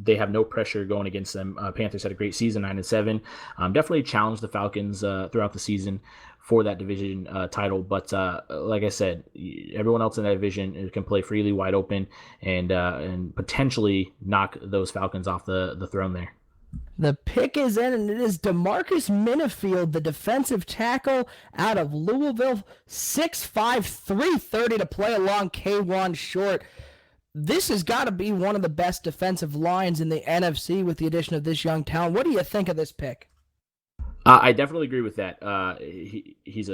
Speaker 5: they have no pressure going against them. Panthers had a great season, 9-7. Definitely challenged the Falcons throughout the season for that division title. But like I said, everyone else in that division can play freely, wide open, and potentially knock those Falcons off the throne there.
Speaker 2: The pick is in, and it is DeMarcus Minifield, the defensive tackle out of Louisville, 6'5", 330 to play along K1 Short. This has got to be one of the best defensive lines in the NFC with the addition of this young talent. What do you think of this pick?
Speaker 5: I definitely agree with that. He's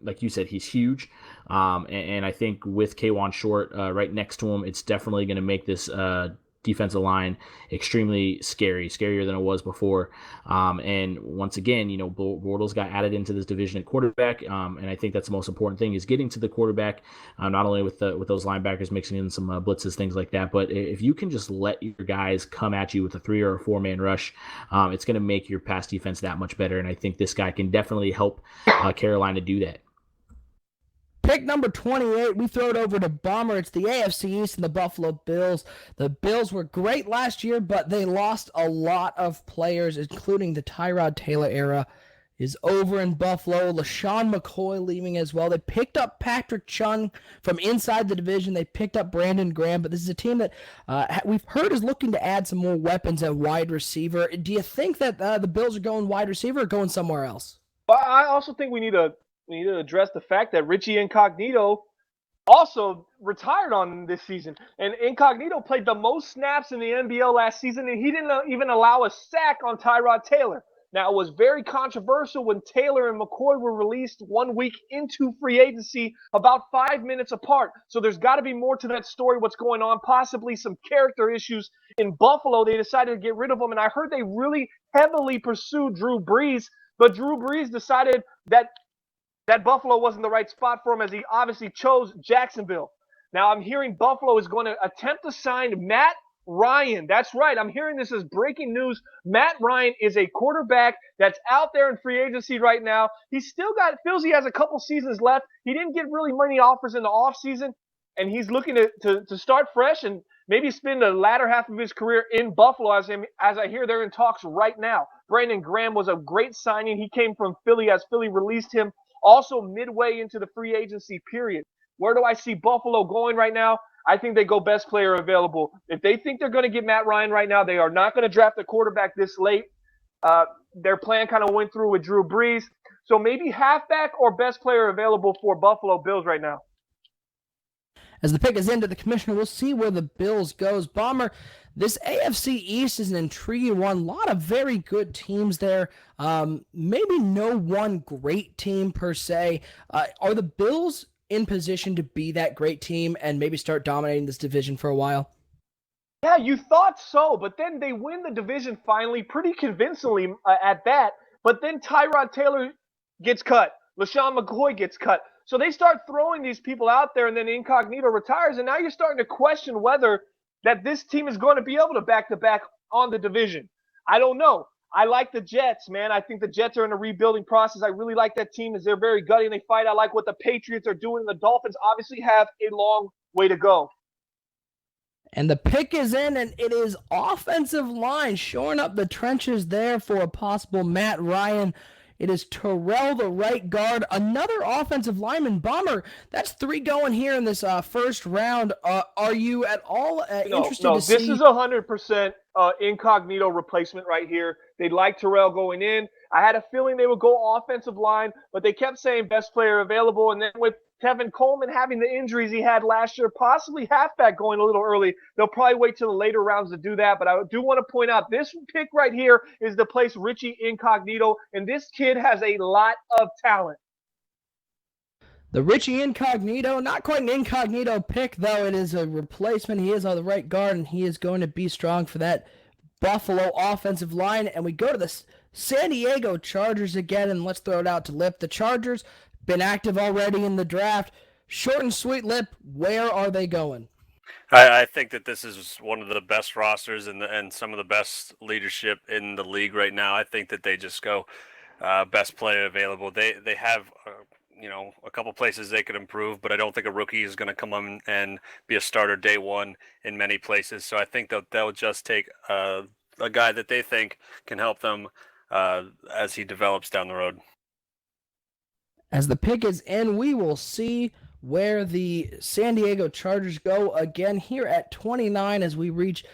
Speaker 5: like you said, he's huge. And I think with K1 Short right next to him, it's definitely going to make this defensive line extremely scarier than it was before. And once again, Bortles got added into this division at quarterback. And I think that's the most important thing, is getting to the quarterback, not only with those linebackers mixing in some blitzes, things like that, but if you can just let your guys come at you with a 3 or a 4-man rush, it's going to make your pass defense that much better. And I think this guy can definitely help Carolina do that.
Speaker 2: Pick number 28, we throw it over to Bomber. It's the AFC East and the Buffalo Bills. The Bills were great last year, but they lost a lot of players, including the Tyrod Taylor era is over in Buffalo. LaShawn McCoy leaving as well. They picked up Patrick Chung from inside the division. They picked up Brandon Graham, but this is a team that we've heard is looking to add some more weapons at wide receiver. Do you think that the Bills are going wide receiver or going somewhere else?
Speaker 3: Well, I also think we need to address the fact that Richie Incognito also retired on this season. And Incognito played the most snaps in the NBL last season, and he didn't even allow a sack on Tyrod Taylor. Now, it was very controversial when Taylor and McCoy were released 1 week into free agency, about 5 minutes apart. So there's got to be more to that story, what's going on, possibly some character issues in Buffalo. They decided to get rid of him, and I heard they really heavily pursued Drew Brees, but Drew Brees decided that Buffalo wasn't the right spot for him, as he obviously chose Jacksonville. Now, I'm hearing Buffalo is going to attempt to sign Matt Ryan. That's right. I'm hearing this as breaking news. Matt Ryan is a quarterback that's out there in free agency right now. He's still feels he has a couple seasons left. He didn't get really many offers in the offseason, and he's looking to start fresh and maybe spend the latter half of his career in Buffalo, as I hear they're in talks right now. Brandon Graham was a great signing. He came from Philly, as Philly released him also midway into the free agency period. Where do I see Buffalo going right now? I think they go best player available. If they think they're going to get Matt Ryan right now, they are not going to draft a quarterback this late. Their plan kind of went through with Drew Brees. So maybe halfback or best player available for Buffalo Bills right now.
Speaker 2: As the pick is into the commissioner, we'll see where the Bills goes. Bomber, this AFC East is an intriguing one. A lot of very good teams there. Maybe no one great team per se. Are the Bills in position to be that great team and maybe start dominating this division for a while?
Speaker 3: Yeah, you thought so, but then they win the division finally, pretty convincingly at that. But then Tyrod Taylor gets cut. LaShawn McCoy gets cut. So they start throwing these people out there, and then Incognito retires, and now you're starting to question whether that this team is going to be able to back-to-back on the division. I don't know. I like the Jets, man. I think the Jets are in a rebuilding process. I really like that team, as they're very gutty and they fight. I like what the Patriots are doing. The Dolphins obviously have a long way to go.
Speaker 2: And the pick is in, and it is offensive line, shoring up the trenches there for a possible Matt Ryan. It is Terrell, the right guard, another offensive lineman. Bomber, that's 3 going here in this first round. Are you at all interested to see?
Speaker 3: No, this is 100% Incognito replacement right here. They'd like Terrell going in. I had a feeling they would go offensive line, but they kept saying best player available. And then with Tevin Coleman having the injuries he had last year, possibly halfback going a little early, they'll probably wait till the later rounds to do that. But I do want to point out this pick right here is to place Richie Incognito, and this kid has a lot of talent.
Speaker 2: The Richie Incognito, not quite an incognito pick, though. It is a replacement. He is on the right guard, and he is going to be strong for that Buffalo offensive line. And we go to the San Diego Chargers again, and let's throw it out to Lip. The Chargers, been active already in the draft. Short and sweet, Lip, where are they going?
Speaker 4: I think that this is one of the best rosters and some of the best leadership in the league right now. I think that they just go best player available. They have a couple places they could improve, but I don't think a rookie is going to come on and be a starter day one in many places. So I think that they'll just take a guy that they think can help them as he develops down the road.
Speaker 2: As the pick is in, we will see where the San Diego Chargers go again here at 29 as we reach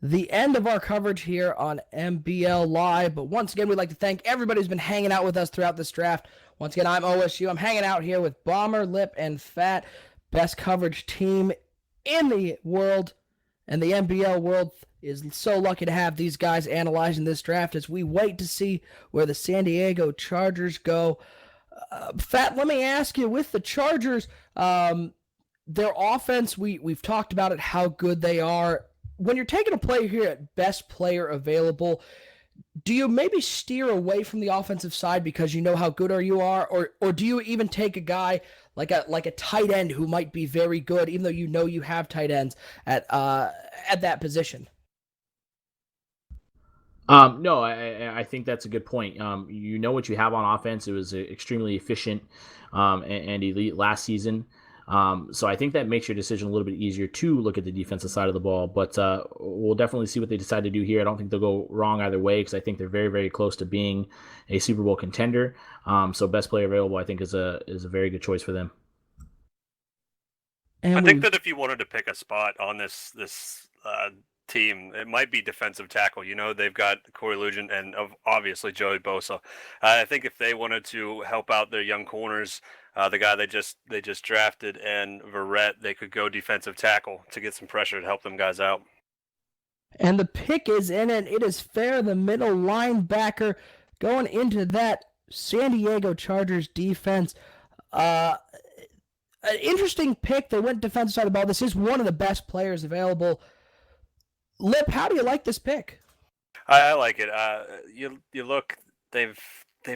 Speaker 2: the end of our coverage here on MBL Live. But once again, we'd like to thank everybody who's been hanging out with us throughout this draft. Once again, I'm OSU. I'm hanging out here with Bomber, Lip, and Fat, best coverage team in the world. And the MBL world is so lucky to have these guys analyzing this draft as we wait to see where the San Diego Chargers go. Fat, let me ask you, with the Chargers, their offense, we've talked about it, how good they are. When you're taking a player here at best player available, do you maybe steer away from the offensive side because you know how good you are, or do you even take a guy like a tight end who might be very good, even though you know you have tight ends at that position?
Speaker 5: No, I think that's a good point. You know what you have on offense. It was extremely efficient and elite last season. So I think that makes your decision a little bit easier to look at the defensive side of the ball. But we'll definitely see what they decide to do here. I don't think they'll go wrong either way because I think they're very, very close to being a Super Bowl contender. So best player available, I think, is a very good choice for them.
Speaker 4: I think that if you wanted to pick a spot on this team, it might be defensive tackle. They've got Corey Lugent and obviously Joey Bosa. I think if they wanted to help out their young corners, the guy they just drafted and Verrett, they could go defensive tackle to get some pressure to help them guys out.
Speaker 2: And the pick is in, and it is fair, the middle linebacker going into that San Diego Chargers defense. An interesting pick. They went defensive side of the ball. This is one of the best players available. Lip, how do you like this pick?
Speaker 4: I like it. You look, they've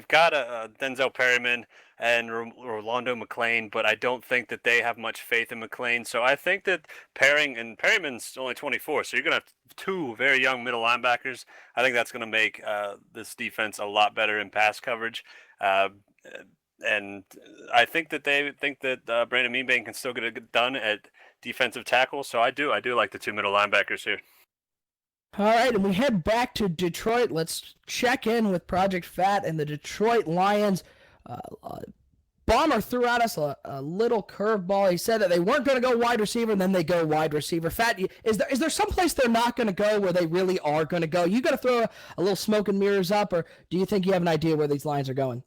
Speaker 4: got a Denzel Perryman and Rolando McClain, but I don't think that they have much faith in McClain. So I think that Perryman's only 24, so you're going to have two very young middle linebackers. I think that's going to make this defense a lot better in pass coverage. And I think that they think that Brandon Meebane can still get it done at defensive tackle. So I do like the two middle linebackers here.
Speaker 2: All right, and we head back to Detroit. Let's check in with Project Fat and the Detroit Lions. Bomber threw at us a little curveball. He said that they weren't going to go wide receiver, and then they go wide receiver. Fat, is there some place they're not going to go where they really are going to go? You got to throw a little smoke and mirrors up, or do you think you have an idea where these Lions are going?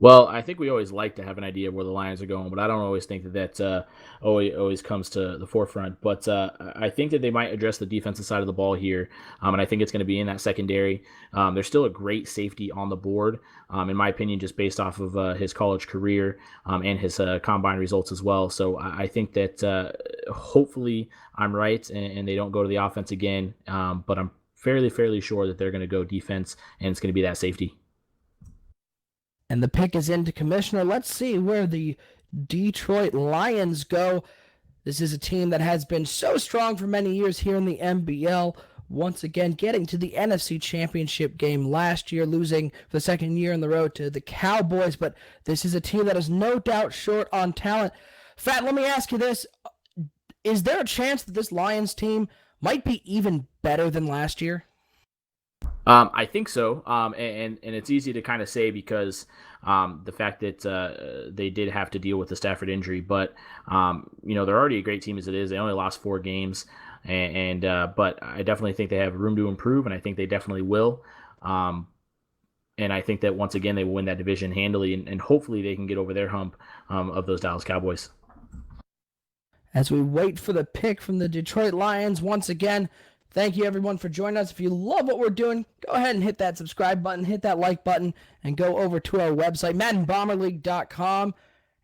Speaker 5: Well, I think we always like to have an idea of where the Lions are going, but I don't always think that always comes to the forefront. But I think that they might address the defensive side of the ball here, and I think it's going to be in that secondary. There's still a great safety on the board, in my opinion, just based off of his college career and his combine results as well. So I think that hopefully I'm right and they don't go to the offense again, but I'm fairly sure that they're going to go defense, and it's going to be that safety.
Speaker 2: And the pick is into Commissioner. Let's see where the Detroit Lions go. This is a team that has been so strong for many years here in the MBL. Once again, getting to the NFC Championship game last year, losing for the second year in the row to the Cowboys. But this is a team that is no doubt short on talent. Fat, let me ask you this. Is there a chance that this Lions team might be even better than last year?
Speaker 5: I think so, and it's easy to kind of say because the fact that they did have to deal with the Stafford injury, but they're already a great team as it is. They only lost 4 games, but I definitely think they have room to improve, and I think they definitely will. And I think that once again they will win that division handily, and hopefully they can get over their hump of those Dallas Cowboys.
Speaker 2: As we wait for the pick from the Detroit Lions once again. Thank you, everyone, for joining us. If you love what we're doing, go ahead and hit that subscribe button, hit that like button, and go over to our website, MaddenBomberLeague.com.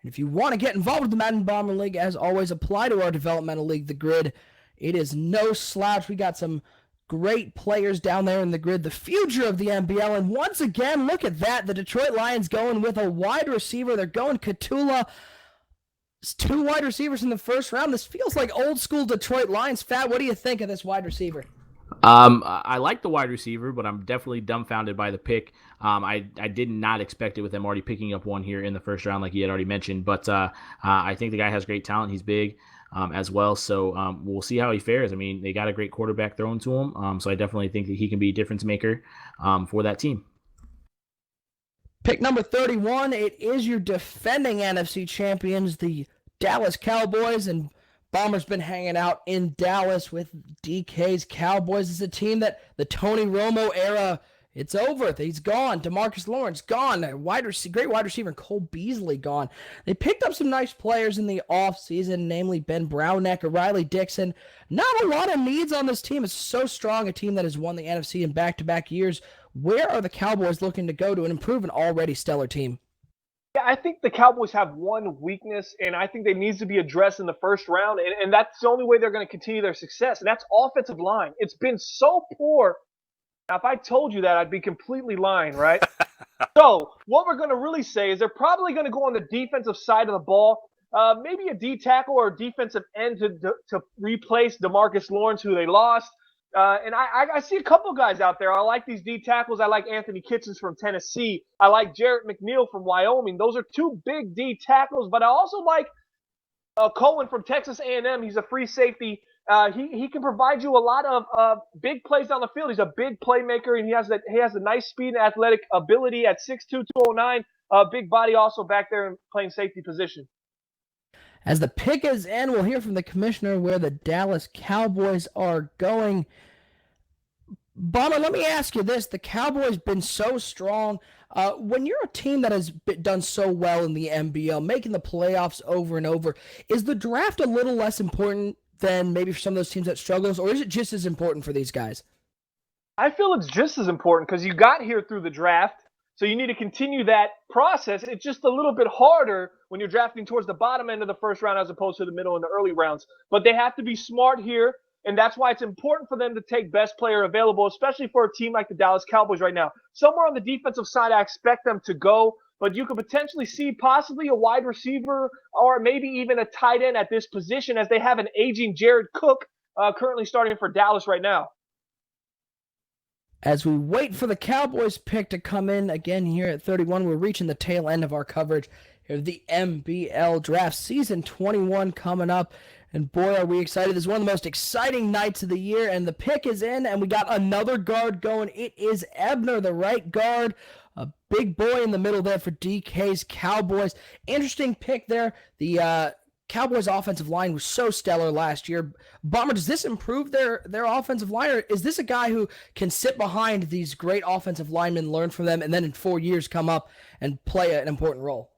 Speaker 2: And if you want to get involved with the Madden Bomber League, as always, apply to our developmental league, The Grid. It is no slouch. We got some great players down there in The Grid, the future of the MBL. And once again, look at that. The Detroit Lions going with a wide receiver. They're going Katula. 2 wide receivers in the first round. This feels like old school Detroit Lions. Fat, what do you think of this wide receiver?
Speaker 5: I like the wide receiver, but I'm definitely dumbfounded by the pick. I did not expect it with them already picking up one here in the first round, like you had already mentioned. But I think the guy has great talent. He's big as well, so we'll see how he fares. I mean, they got a great quarterback thrown to him, so I definitely think that he can be a difference maker for that team.
Speaker 2: Pick number 31, it is your defending NFC champions, the Dallas Cowboys, and Bomber's been hanging out in Dallas with DK's Cowboys. It's a team that the Tony Romo era, it's over. He's gone. DeMarcus Lawrence gone. Great wide receiver Cole Beasley gone. They picked up some nice players in the offseason, namely Ben Brownneck, Riley Dixon. Not a lot of needs on this team. It's so strong, a team that has won the NFC in back-to-back years. Where are the Cowboys looking to go to improve an already stellar team?
Speaker 3: Yeah, I think the Cowboys have one weakness, and I think it needs to be addressed in the first round, and that's the only way they're going to continue their success, and that's offensive line. It's been so poor. Now, if I told you that, I'd be completely lying, right? So what we're going to really say is they're probably going to go on the defensive side of the ball, maybe a D tackle or a defensive end to replace DeMarcus Lawrence, who they lost. And I see a couple guys out there. I like these D tackles. I like Anthony Kitchens from Tennessee. I like Jarrett McNeil from Wyoming. Those are 2 big D tackles. But I also like Cohen from Texas A&M. He's a free safety. He can provide you a lot of big plays down the field. He's a big playmaker, and he has a nice speed and athletic ability at 6'2", 209. Big body also back there in playing safety position.
Speaker 2: As the pick is in, we'll hear from the commissioner where the Dallas Cowboys are going. Bomber, let me ask you this. The Cowboys been so strong. When you're a team that has done so well in the MBL, making the playoffs over and over, is the draft a little less important than maybe for some of those teams that struggles, or is it just as important for these guys?
Speaker 3: I feel it's just as important because you got here through the draft. So you need to continue that process. It's just a little bit harder when you're drafting towards the bottom end of the first round as opposed to the middle and the early rounds. But they have to be smart here, and that's why it's important for them to take best player available, especially for a team like the Dallas Cowboys right now. Somewhere on the defensive side, I expect them to go, but you could potentially see possibly a wide receiver or maybe even a tight end at this position as they have an aging Jared Cook currently starting for Dallas right now.
Speaker 2: As we wait for the Cowboys pick to come in again here at 31, we're reaching the tail end of our coverage of the MBL draft. Season 21 coming up, and boy, are we excited. This is one of the most exciting nights of the year, and the pick is in, and we got another guard going. It is Ebner, the right guard, a big boy in the middle there for DK's Cowboys. Interesting pick there. The Cowboys' offensive line was so stellar last year. Bomber, does this improve their offensive line, or is this a guy who can sit behind these great offensive linemen, learn from them, and then in 4 years come up and play an important role?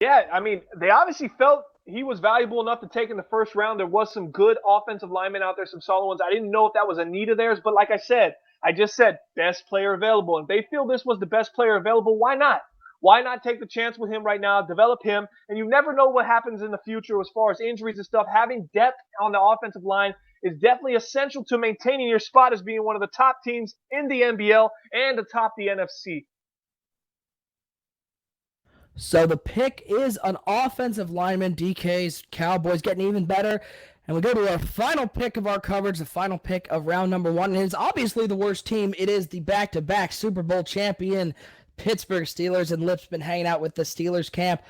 Speaker 3: Yeah, I mean, they obviously felt he was valuable enough to take in the first round. There was some good offensive linemen out there, some solid ones. I didn't know if that was a need of theirs, but like I just said, best player available. And if they feel this was the best player available, why not? Why not take the chance with him right now, develop him, and you never know what happens in the future as far as injuries and stuff. Having depth on the offensive line is definitely essential to maintaining your spot as being one of the top teams in the NBL and atop the NFC.
Speaker 2: So the pick is an offensive lineman. DK's Cowboys getting even better. And we go to our final pick of our coverage, the final pick of round number 1. And it's obviously the worst team. It is the back-to-back Super Bowl champion Pittsburgh Steelers, and Lip's been hanging out with the Steelers camp.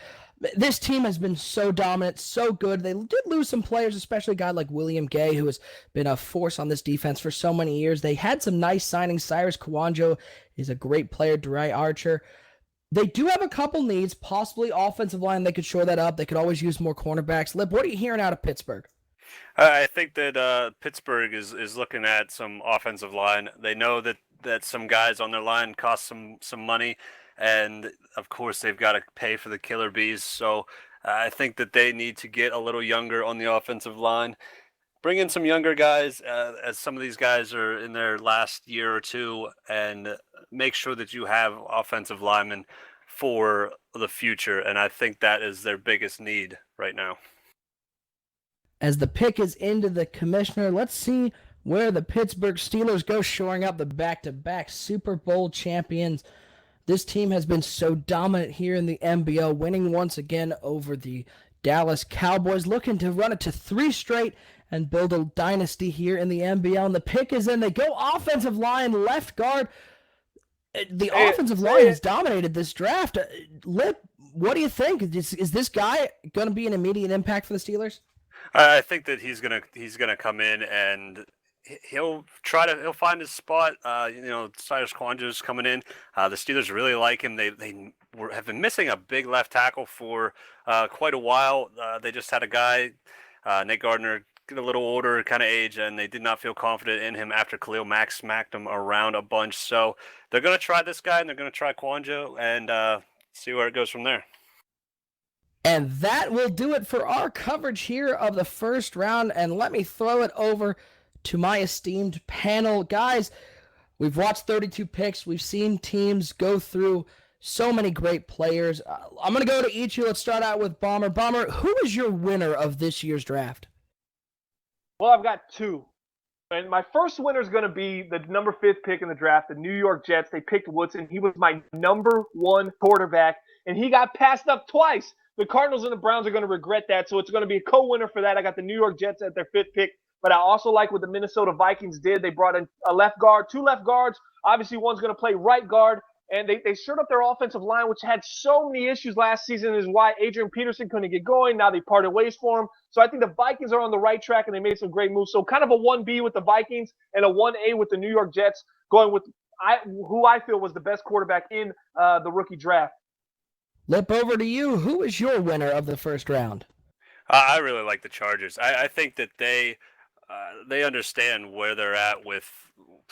Speaker 2: This team has been so dominant, so good. They did lose some players, especially a guy like William Gay, who has been a force on this defense for so many years. They had some nice signings. Cyrus Kouandjio is a great player. Dre Archer. They do have a couple needs, possibly offensive line. They could shore that up. They could always use more cornerbacks. Lip, what are you hearing out of Pittsburgh?
Speaker 4: I think that Pittsburgh is looking at some offensive line. They know that some guys on their line cost some money, and of course they've got to pay for the killer bees. So I think that they need to get a little younger on the offensive line. Bring in some younger guys, as some of these guys are in their last year or two, and make sure that you have offensive linemen for the future. And I think that is their biggest need right now.
Speaker 2: As the pick is into the commissioner, let's see where the Pittsburgh Steelers go, shoring up the back-to-back Super Bowl champions. This team has been so dominant here in the MBL, winning once again over the Dallas Cowboys looking to run it to 3 straight and build a dynasty here in the MBL. And the pick is in. They go offensive line, left guard. The offensive line has dominated this draft. Lip, what do you think? Is this guy going to be an immediate impact for the Steelers?
Speaker 4: I think that he's gonna come in and he'll find his spot. Cyrus Kwanju's coming in. The Steelers really like him. They have been missing a big left tackle for quite a while. They just had a guy, Nate Gardner, get a little older kind of age, and they did not feel confident in him after Khalil Mack smacked him around a bunch. So they're going to try this guy, and they're going to try Kwanju, and see where it goes from there.
Speaker 2: And that will do it for our coverage here of the first round. And let me throw it over to my esteemed panel. Guys, we've watched 32 picks. We've seen teams go through so many great players. I'm going to go to each of you. Let's start out with Bomber. Bomber, who is your winner of this year's draft?
Speaker 3: Well, I've got 2. And my first winner is going to be the number 5th pick in the draft, the New York Jets. They picked Woodson. He was my number 1 quarterback, and he got passed up twice. The Cardinals and the Browns are going to regret that, so it's going to be a co-winner for that. I got the New York Jets at their 5th pick, but I also like what the Minnesota Vikings did. They brought in a left guard, 2 left guards. Obviously, one's going to play right guard. And they shored up their offensive line, which had so many issues last season, is why Adrian Peterson couldn't get going. Now they parted ways for him. So I think the Vikings are on the right track, and they made some great moves. So kind of a 1B with the Vikings and a 1A with the New York Jets, going with who I feel was the best quarterback in the rookie draft.
Speaker 2: Lip, over to you. Who is your winner of the first round?
Speaker 4: I really like the Chargers. I think that they understand where they're at with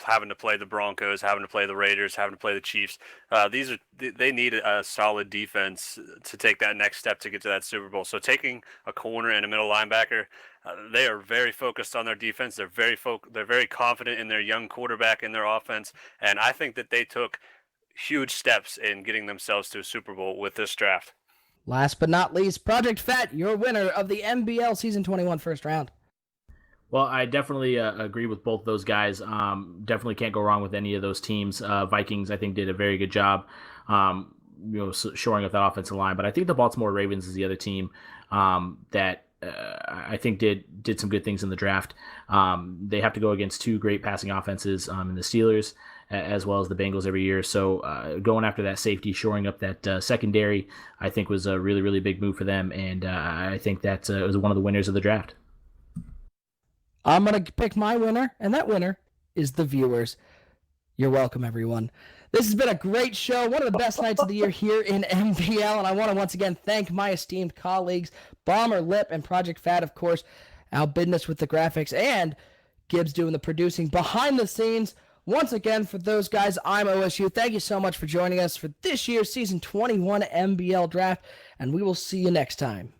Speaker 4: having to play the Broncos, having to play the Raiders, having to play the Chiefs. They need a solid defense to take that next step to get to that Super Bowl. So taking a corner and a middle linebacker, they are very focused on their defense. They're very confident in their young quarterback in their offense, and I think that they took huge steps in getting themselves to a Super Bowl with this draft.
Speaker 2: Last but not least, Project Fat, your winner of the MBL Season 21 first round.
Speaker 5: Well, I definitely agree with both those guys. Definitely can't go wrong with any of those teams. Vikings, I think, did a very good job, shoring up that offensive line. But I think the Baltimore Ravens is the other team that I think did some good things in the draft. They have to go against 2 great passing offenses in the Steelers as well as the Bengals every year. So going after that safety, shoring up that secondary, I think was a really, really big move for them. And I think that was one of the winners of the draft.
Speaker 2: I'm going to pick my winner, and that winner is the viewers. You're welcome, everyone. This has been a great show, one of the best nights of the year here in MBL, and I want to once again thank my esteemed colleagues, Bomber, Lip, and Project Fat, of course, Al Bidness with the graphics, and Gibbs doing the producing behind the scenes. Once again, for those guys, I'm OSU. Thank you so much for joining us for this year's Season 21 MBL Draft, and we will see you next time.